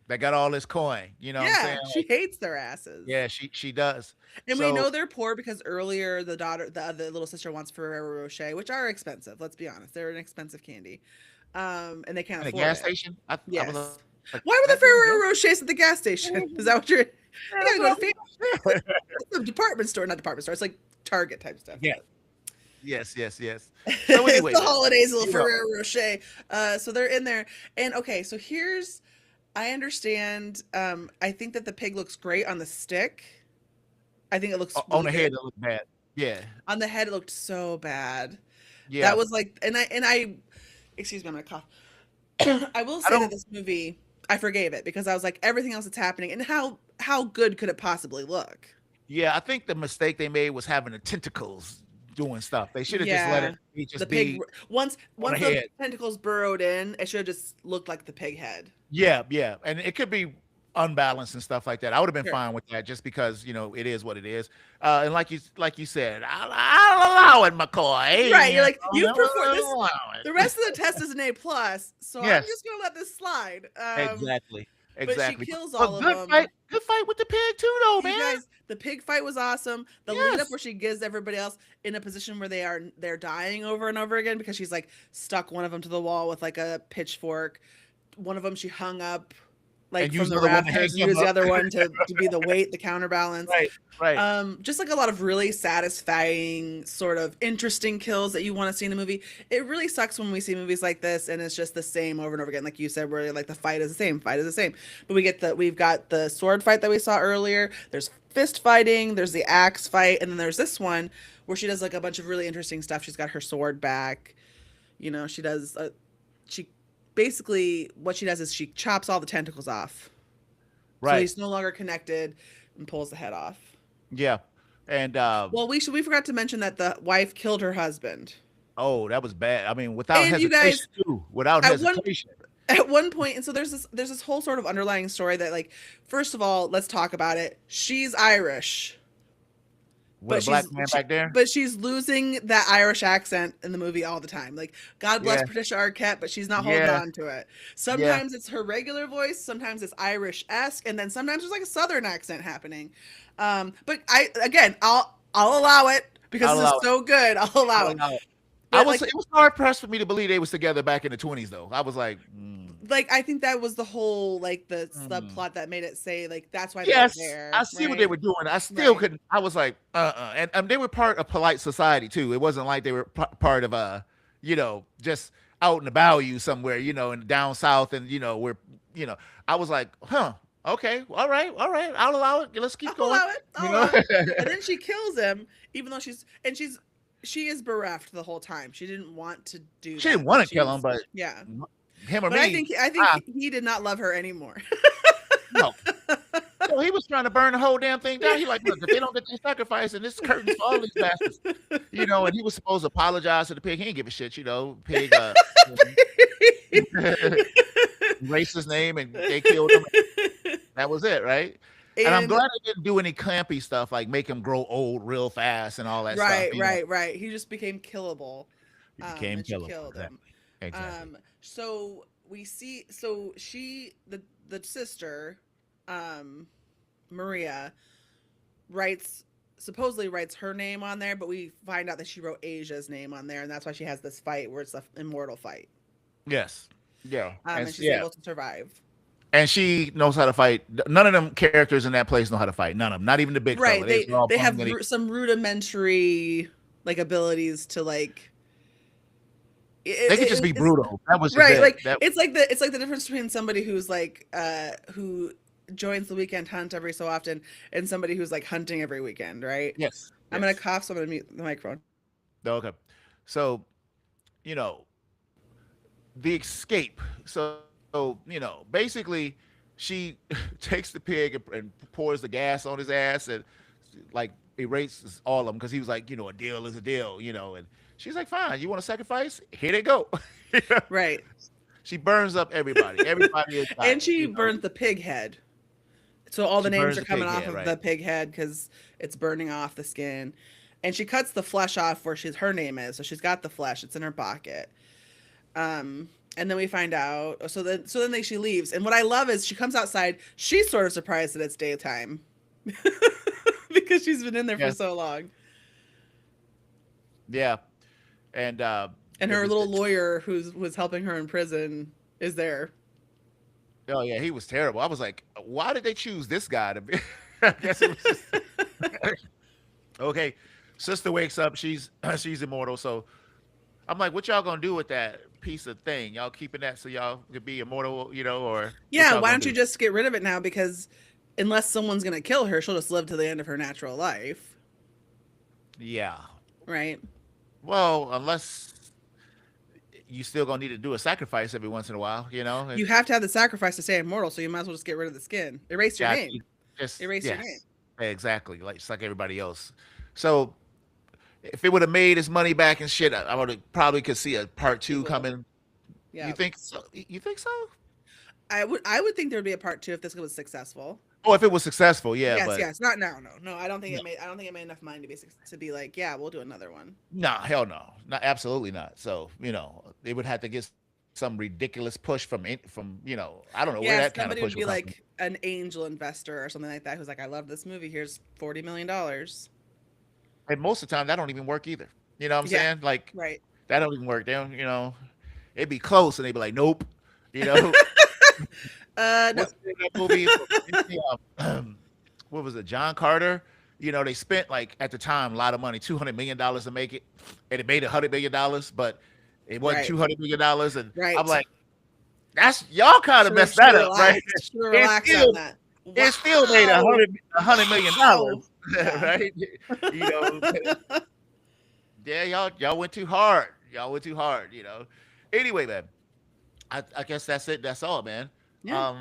[SPEAKER 1] that got all this coin. You know what I'm
[SPEAKER 2] Yeah,
[SPEAKER 1] saying?
[SPEAKER 2] she
[SPEAKER 1] Like,
[SPEAKER 2] hates their asses.
[SPEAKER 1] yeah, she does.
[SPEAKER 2] And we
[SPEAKER 1] So
[SPEAKER 2] know they're poor because earlier the other little sister wants Ferrero Rocher, which are expensive. Let's be honest, they're an expensive candy, and they can't
[SPEAKER 1] in a
[SPEAKER 2] afford
[SPEAKER 1] gas
[SPEAKER 2] it.
[SPEAKER 1] station, I was
[SPEAKER 2] Yes.
[SPEAKER 1] like,
[SPEAKER 2] Why were the
[SPEAKER 1] that didn't go.
[SPEAKER 2] Ferrero Rochers at the gas station? Is that what you're? You
[SPEAKER 1] Yeah,
[SPEAKER 2] gotta
[SPEAKER 1] that's
[SPEAKER 2] go to
[SPEAKER 1] what
[SPEAKER 2] fancy
[SPEAKER 1] I'm saying.
[SPEAKER 2] it's a department store, not department store. It's like Target type stuff.
[SPEAKER 1] Yeah. Yes. So
[SPEAKER 2] It's
[SPEAKER 1] anyway,
[SPEAKER 2] the
[SPEAKER 1] man,
[SPEAKER 2] holidays, a little
[SPEAKER 1] you know,
[SPEAKER 2] Ferrero Rocher. So they're in there, and okay, so here's I understand. I think that the pig looks great on the stick. I think it looks
[SPEAKER 1] on
[SPEAKER 2] really
[SPEAKER 1] the
[SPEAKER 2] good.
[SPEAKER 1] head, it looked bad. Yeah,
[SPEAKER 2] On the head, it looked so bad. That
[SPEAKER 1] yeah.
[SPEAKER 2] was like, excuse me, I'm gonna cough. I will
[SPEAKER 1] I
[SPEAKER 2] say that
[SPEAKER 1] don't.
[SPEAKER 2] this movie, I forgave it because I was like, everything else that's happening, and how good could it possibly look?
[SPEAKER 1] Yeah, I think the mistake they made was having the tentacles doing stuff. They should have just let
[SPEAKER 2] Yeah,
[SPEAKER 1] it be
[SPEAKER 2] the
[SPEAKER 1] just
[SPEAKER 2] pig.
[SPEAKER 1] be
[SPEAKER 2] Once
[SPEAKER 1] on the
[SPEAKER 2] those
[SPEAKER 1] head.
[SPEAKER 2] tentacles burrowed in, it should have just looked like the pig head.
[SPEAKER 1] Yeah, and it could be unbalanced and stuff like that. I would have been
[SPEAKER 2] Sure.
[SPEAKER 1] fine with that, just because it is what it is. And like you said, I'll allow it, McCoy.
[SPEAKER 2] Right. You're like, you've performed this.
[SPEAKER 1] I'll allow
[SPEAKER 2] The
[SPEAKER 1] it.
[SPEAKER 2] rest of the test is an A+, so I'm
[SPEAKER 1] Yes,
[SPEAKER 2] just gonna let this slide.
[SPEAKER 1] exactly,
[SPEAKER 2] But she
[SPEAKER 1] exactly.
[SPEAKER 2] kills
[SPEAKER 1] A
[SPEAKER 2] all of
[SPEAKER 1] good
[SPEAKER 2] them.
[SPEAKER 1] fight, good fight with the pig too, though,
[SPEAKER 2] You
[SPEAKER 1] man.
[SPEAKER 2] guys, the pig fight was awesome. The lead up
[SPEAKER 1] Yes,
[SPEAKER 2] where she gives everybody else in a position where they're dying over and over again because she's like stuck one of them to the wall with like a pitchfork. One of them she hung up like
[SPEAKER 1] and use
[SPEAKER 2] from the
[SPEAKER 1] another one to hang
[SPEAKER 2] rafters,
[SPEAKER 1] him
[SPEAKER 2] used the
[SPEAKER 1] up.
[SPEAKER 2] other one to be the weight, the counterbalance.
[SPEAKER 1] Right, right.
[SPEAKER 2] Just like a lot of really satisfying, sort of interesting kills that you want to see in a movie. It really sucks when we see movies like this and it's just the same over and over again, like you said, where like the fight is the same, fight is the same. But we've got the sword fight that we saw earlier. There's fist fighting. There's the axe fight, and then there's this one where she does like a bunch of really interesting stuff. She's got her sword back. She does. She basically what she does is she chops all the tentacles off, so
[SPEAKER 1] Right.
[SPEAKER 2] he's no longer connected, and pulls the head off.
[SPEAKER 1] Yeah. And
[SPEAKER 2] Well, we forgot to mention that the wife killed her husband.
[SPEAKER 1] oh, that was bad. I mean, without
[SPEAKER 2] And you
[SPEAKER 1] hesitation
[SPEAKER 2] guys,
[SPEAKER 1] too. Without
[SPEAKER 2] at one
[SPEAKER 1] hesitation.
[SPEAKER 2] at one point, and so there's this whole sort of underlying story that like, first of all, let's talk about it. She's Irish,
[SPEAKER 1] With
[SPEAKER 2] but
[SPEAKER 1] a black man back there.
[SPEAKER 2] she's losing that Irish accent in the movie all the time. Like, God bless
[SPEAKER 1] Yeah.
[SPEAKER 2] Patricia Arquette, but she's not holding
[SPEAKER 1] Yeah.
[SPEAKER 2] on to it.
[SPEAKER 1] Yeah.
[SPEAKER 2] Sometimes it's her regular voice, sometimes it's Irish-esque, and then sometimes there's like a Southern accent happening. But I'll allow it because
[SPEAKER 1] I'll
[SPEAKER 2] this is
[SPEAKER 1] allow it.
[SPEAKER 2] so good. I'll allow
[SPEAKER 1] I'll
[SPEAKER 2] it.
[SPEAKER 1] allow it.
[SPEAKER 2] But like
[SPEAKER 1] It was hard pressed for me to believe they was together back in the 20s though. I was like,
[SPEAKER 2] I think that was the whole like the
[SPEAKER 1] mm.
[SPEAKER 2] subplot that made it say like that's why they were
[SPEAKER 1] Yes, I
[SPEAKER 2] there,
[SPEAKER 1] see what they
[SPEAKER 2] right?
[SPEAKER 1] were doing. I still
[SPEAKER 2] Right.
[SPEAKER 1] couldn't. I was like, and they were part of polite society too. It wasn't like they were part of just out in the bayou somewhere, in down south, and where, I was like, huh, okay, all right, I'll allow it. Let's keep
[SPEAKER 2] I'll
[SPEAKER 1] going.
[SPEAKER 2] allow it.
[SPEAKER 1] You
[SPEAKER 2] I'll
[SPEAKER 1] know,
[SPEAKER 2] allow it. And then she kills him, even though she is bereft the whole time. She didn't want to do
[SPEAKER 1] she
[SPEAKER 2] that,
[SPEAKER 1] didn't
[SPEAKER 2] but
[SPEAKER 1] want to kill him,
[SPEAKER 2] she's
[SPEAKER 1] but
[SPEAKER 2] yeah.
[SPEAKER 1] him or
[SPEAKER 2] But I
[SPEAKER 1] me,
[SPEAKER 2] think
[SPEAKER 1] ah,
[SPEAKER 2] he did not love her anymore.
[SPEAKER 1] no, No, he was trying to burn the whole damn thing down. He like, look, if they don't get their sacrifice, and this curtains for all these bastards, and he was supposed to apologize to the pig. He didn't give a shit, Pig erased his name and they killed him. That was it, right? And I'm
[SPEAKER 2] And
[SPEAKER 1] glad they didn't do any campy stuff like make him grow old real fast and all that stuff.
[SPEAKER 2] right. He just became killable.
[SPEAKER 1] He became
[SPEAKER 2] And she
[SPEAKER 1] killable.
[SPEAKER 2] killed him.
[SPEAKER 1] Exactly.
[SPEAKER 2] So we see so she the sister, um, Maria, writes supposedly writes her name on there, but we find out that she wrote Asia's name on there, and that's why she has this fight where it's an immortal fight.
[SPEAKER 1] Yes. Yeah.
[SPEAKER 2] And she's able to survive.
[SPEAKER 1] And she knows how to fight. None of them characters in that place know how to fight. None of them. Not even the big
[SPEAKER 2] Right.
[SPEAKER 1] fella.
[SPEAKER 2] They have some rudimentary like abilities to like.
[SPEAKER 1] They could just be brutal. That was just
[SPEAKER 2] right.
[SPEAKER 1] it.
[SPEAKER 2] Like
[SPEAKER 1] That,
[SPEAKER 2] it's like the difference between somebody who's like who joins the weekend hunt every so often and somebody who's like hunting every weekend. Right.
[SPEAKER 1] yes.
[SPEAKER 2] I'm gonna cough, so I'm gonna mute the microphone.
[SPEAKER 1] Okay. So, you know, the escape. So, basically, she takes the pig and pours the gas on his ass and like erases all of them because he was like, a deal is a deal, and she's like, fine, you want to sacrifice? Here they go.
[SPEAKER 2] Right.
[SPEAKER 1] She burns up everybody. Everybody is dying,
[SPEAKER 2] And she burns the pig head. So all the
[SPEAKER 1] She
[SPEAKER 2] names
[SPEAKER 1] burns
[SPEAKER 2] are
[SPEAKER 1] the
[SPEAKER 2] coming
[SPEAKER 1] pig
[SPEAKER 2] off
[SPEAKER 1] head,
[SPEAKER 2] of
[SPEAKER 1] right.
[SPEAKER 2] the pig head because it's burning off the skin. And she cuts the flesh off where her name is. So she's got the flesh. It's in her pocket. And then we find out. So then she leaves. And what I love is she comes outside. She's sort of surprised that it's daytime because she's been in there for so long.
[SPEAKER 1] Yeah, and
[SPEAKER 2] her little lawyer who was helping her in prison is there.
[SPEAKER 1] Oh yeah, he was terrible. I was like, why did they choose this guy to be? I guess it was just okay. Sister wakes up. She's immortal. So I'm like, what y'all gonna do with that piece of thing? Y'all keeping that so y'all could be immortal, or
[SPEAKER 2] yeah? Why don't you just get rid of it now? Because unless someone's gonna kill her, she'll just live to the end of her natural life.
[SPEAKER 1] Yeah.
[SPEAKER 2] Right.
[SPEAKER 1] Well, unless you still gonna need to do a sacrifice every once in a while,
[SPEAKER 2] You have to have the sacrifice to stay immortal, so you might as well just get rid of the skin. Erase your name. Erase your name.
[SPEAKER 1] Exactly, like just like everybody else. So if it would have made his money back and shit, I would have probably could see a part 2 coming.
[SPEAKER 2] Yeah.
[SPEAKER 1] You think so? You think so?
[SPEAKER 2] I would think there would be a part 2 if this was successful.
[SPEAKER 1] Oh, if it was successful, yeah.
[SPEAKER 2] Yes. Not now. No. I don't think it made. I don't think it made enough money to be like, yeah, we'll do another one.
[SPEAKER 1] No, hell no, not absolutely not. So they would have to get some ridiculous push from I don't know where that kind of push
[SPEAKER 2] would be
[SPEAKER 1] would come
[SPEAKER 2] like an angel investor or something like that who's like, I love this movie. Here's $40 million.
[SPEAKER 1] And most of the time, that don't even work either. You know what I'm saying? Like,
[SPEAKER 2] right.
[SPEAKER 1] That don't even work. They don't, it'd be close, and they'd be like, nope. No.
[SPEAKER 2] What's
[SPEAKER 1] that movie? What was it? John Carter. They spent like at the time a lot of money, $200 million to make it, and it made $100 million, but it wasn't $200 million. And I'm like, that's y'all kind of messed that up, right?
[SPEAKER 2] Relax on that.
[SPEAKER 1] Wow. It still made $100 million, right? Yeah, y'all went too hard. Anyway, man, I guess that's it. That's all, man.
[SPEAKER 2] Yeah.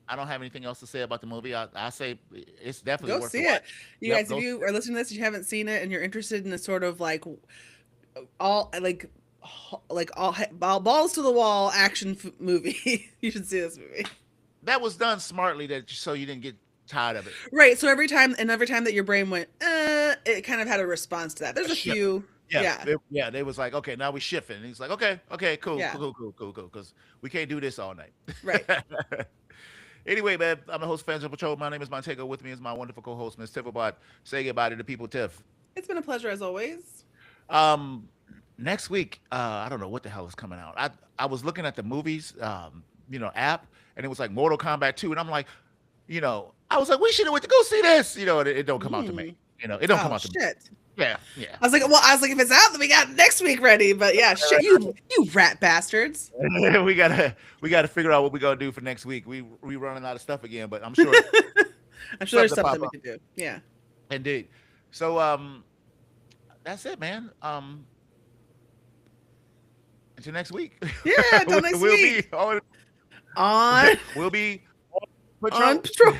[SPEAKER 1] I don't have anything else to say about the movie. I say it's definitely
[SPEAKER 2] go
[SPEAKER 1] worth
[SPEAKER 2] see it. You guys, if you are listening to this, you haven't seen it, and you're interested in a sort of like all balls to the wall action movie, you should see this movie.
[SPEAKER 1] That was done smartly, so you didn't get tired of it.
[SPEAKER 2] Right. So every time that your brain went, it kind of had a response to that. There's a few.
[SPEAKER 1] Yeah. They was like, okay, now we shifting. And he's like, okay, cool, because we can't do this all night.
[SPEAKER 2] Right.
[SPEAKER 1] Anyway, man, I'm the host of Fans of Patrol. My name is Montego. With me is my wonderful co-host, Ms. Tifflebot. Say goodbye to the people, Tiff.
[SPEAKER 2] It's been a pleasure as always.
[SPEAKER 1] Next week, I don't know what the hell is coming out. I was looking at the movies, app, and it was like Mortal Kombat 2, and I'm like, I was like, we should have went to go see this, and it don't come out to me. It don't come out to me. Yeah.
[SPEAKER 2] I was like, if it's out, then we got next week ready. But yeah, shit, you rat bastards.
[SPEAKER 1] we gotta figure out what we're gonna do for next week. We running out of stuff again, but I'm sure
[SPEAKER 2] there's something we can do. Yeah.
[SPEAKER 1] Indeed. So that's it, man. Until next week.
[SPEAKER 2] Yeah, until next week.
[SPEAKER 1] We'll be
[SPEAKER 2] on
[SPEAKER 1] patrol.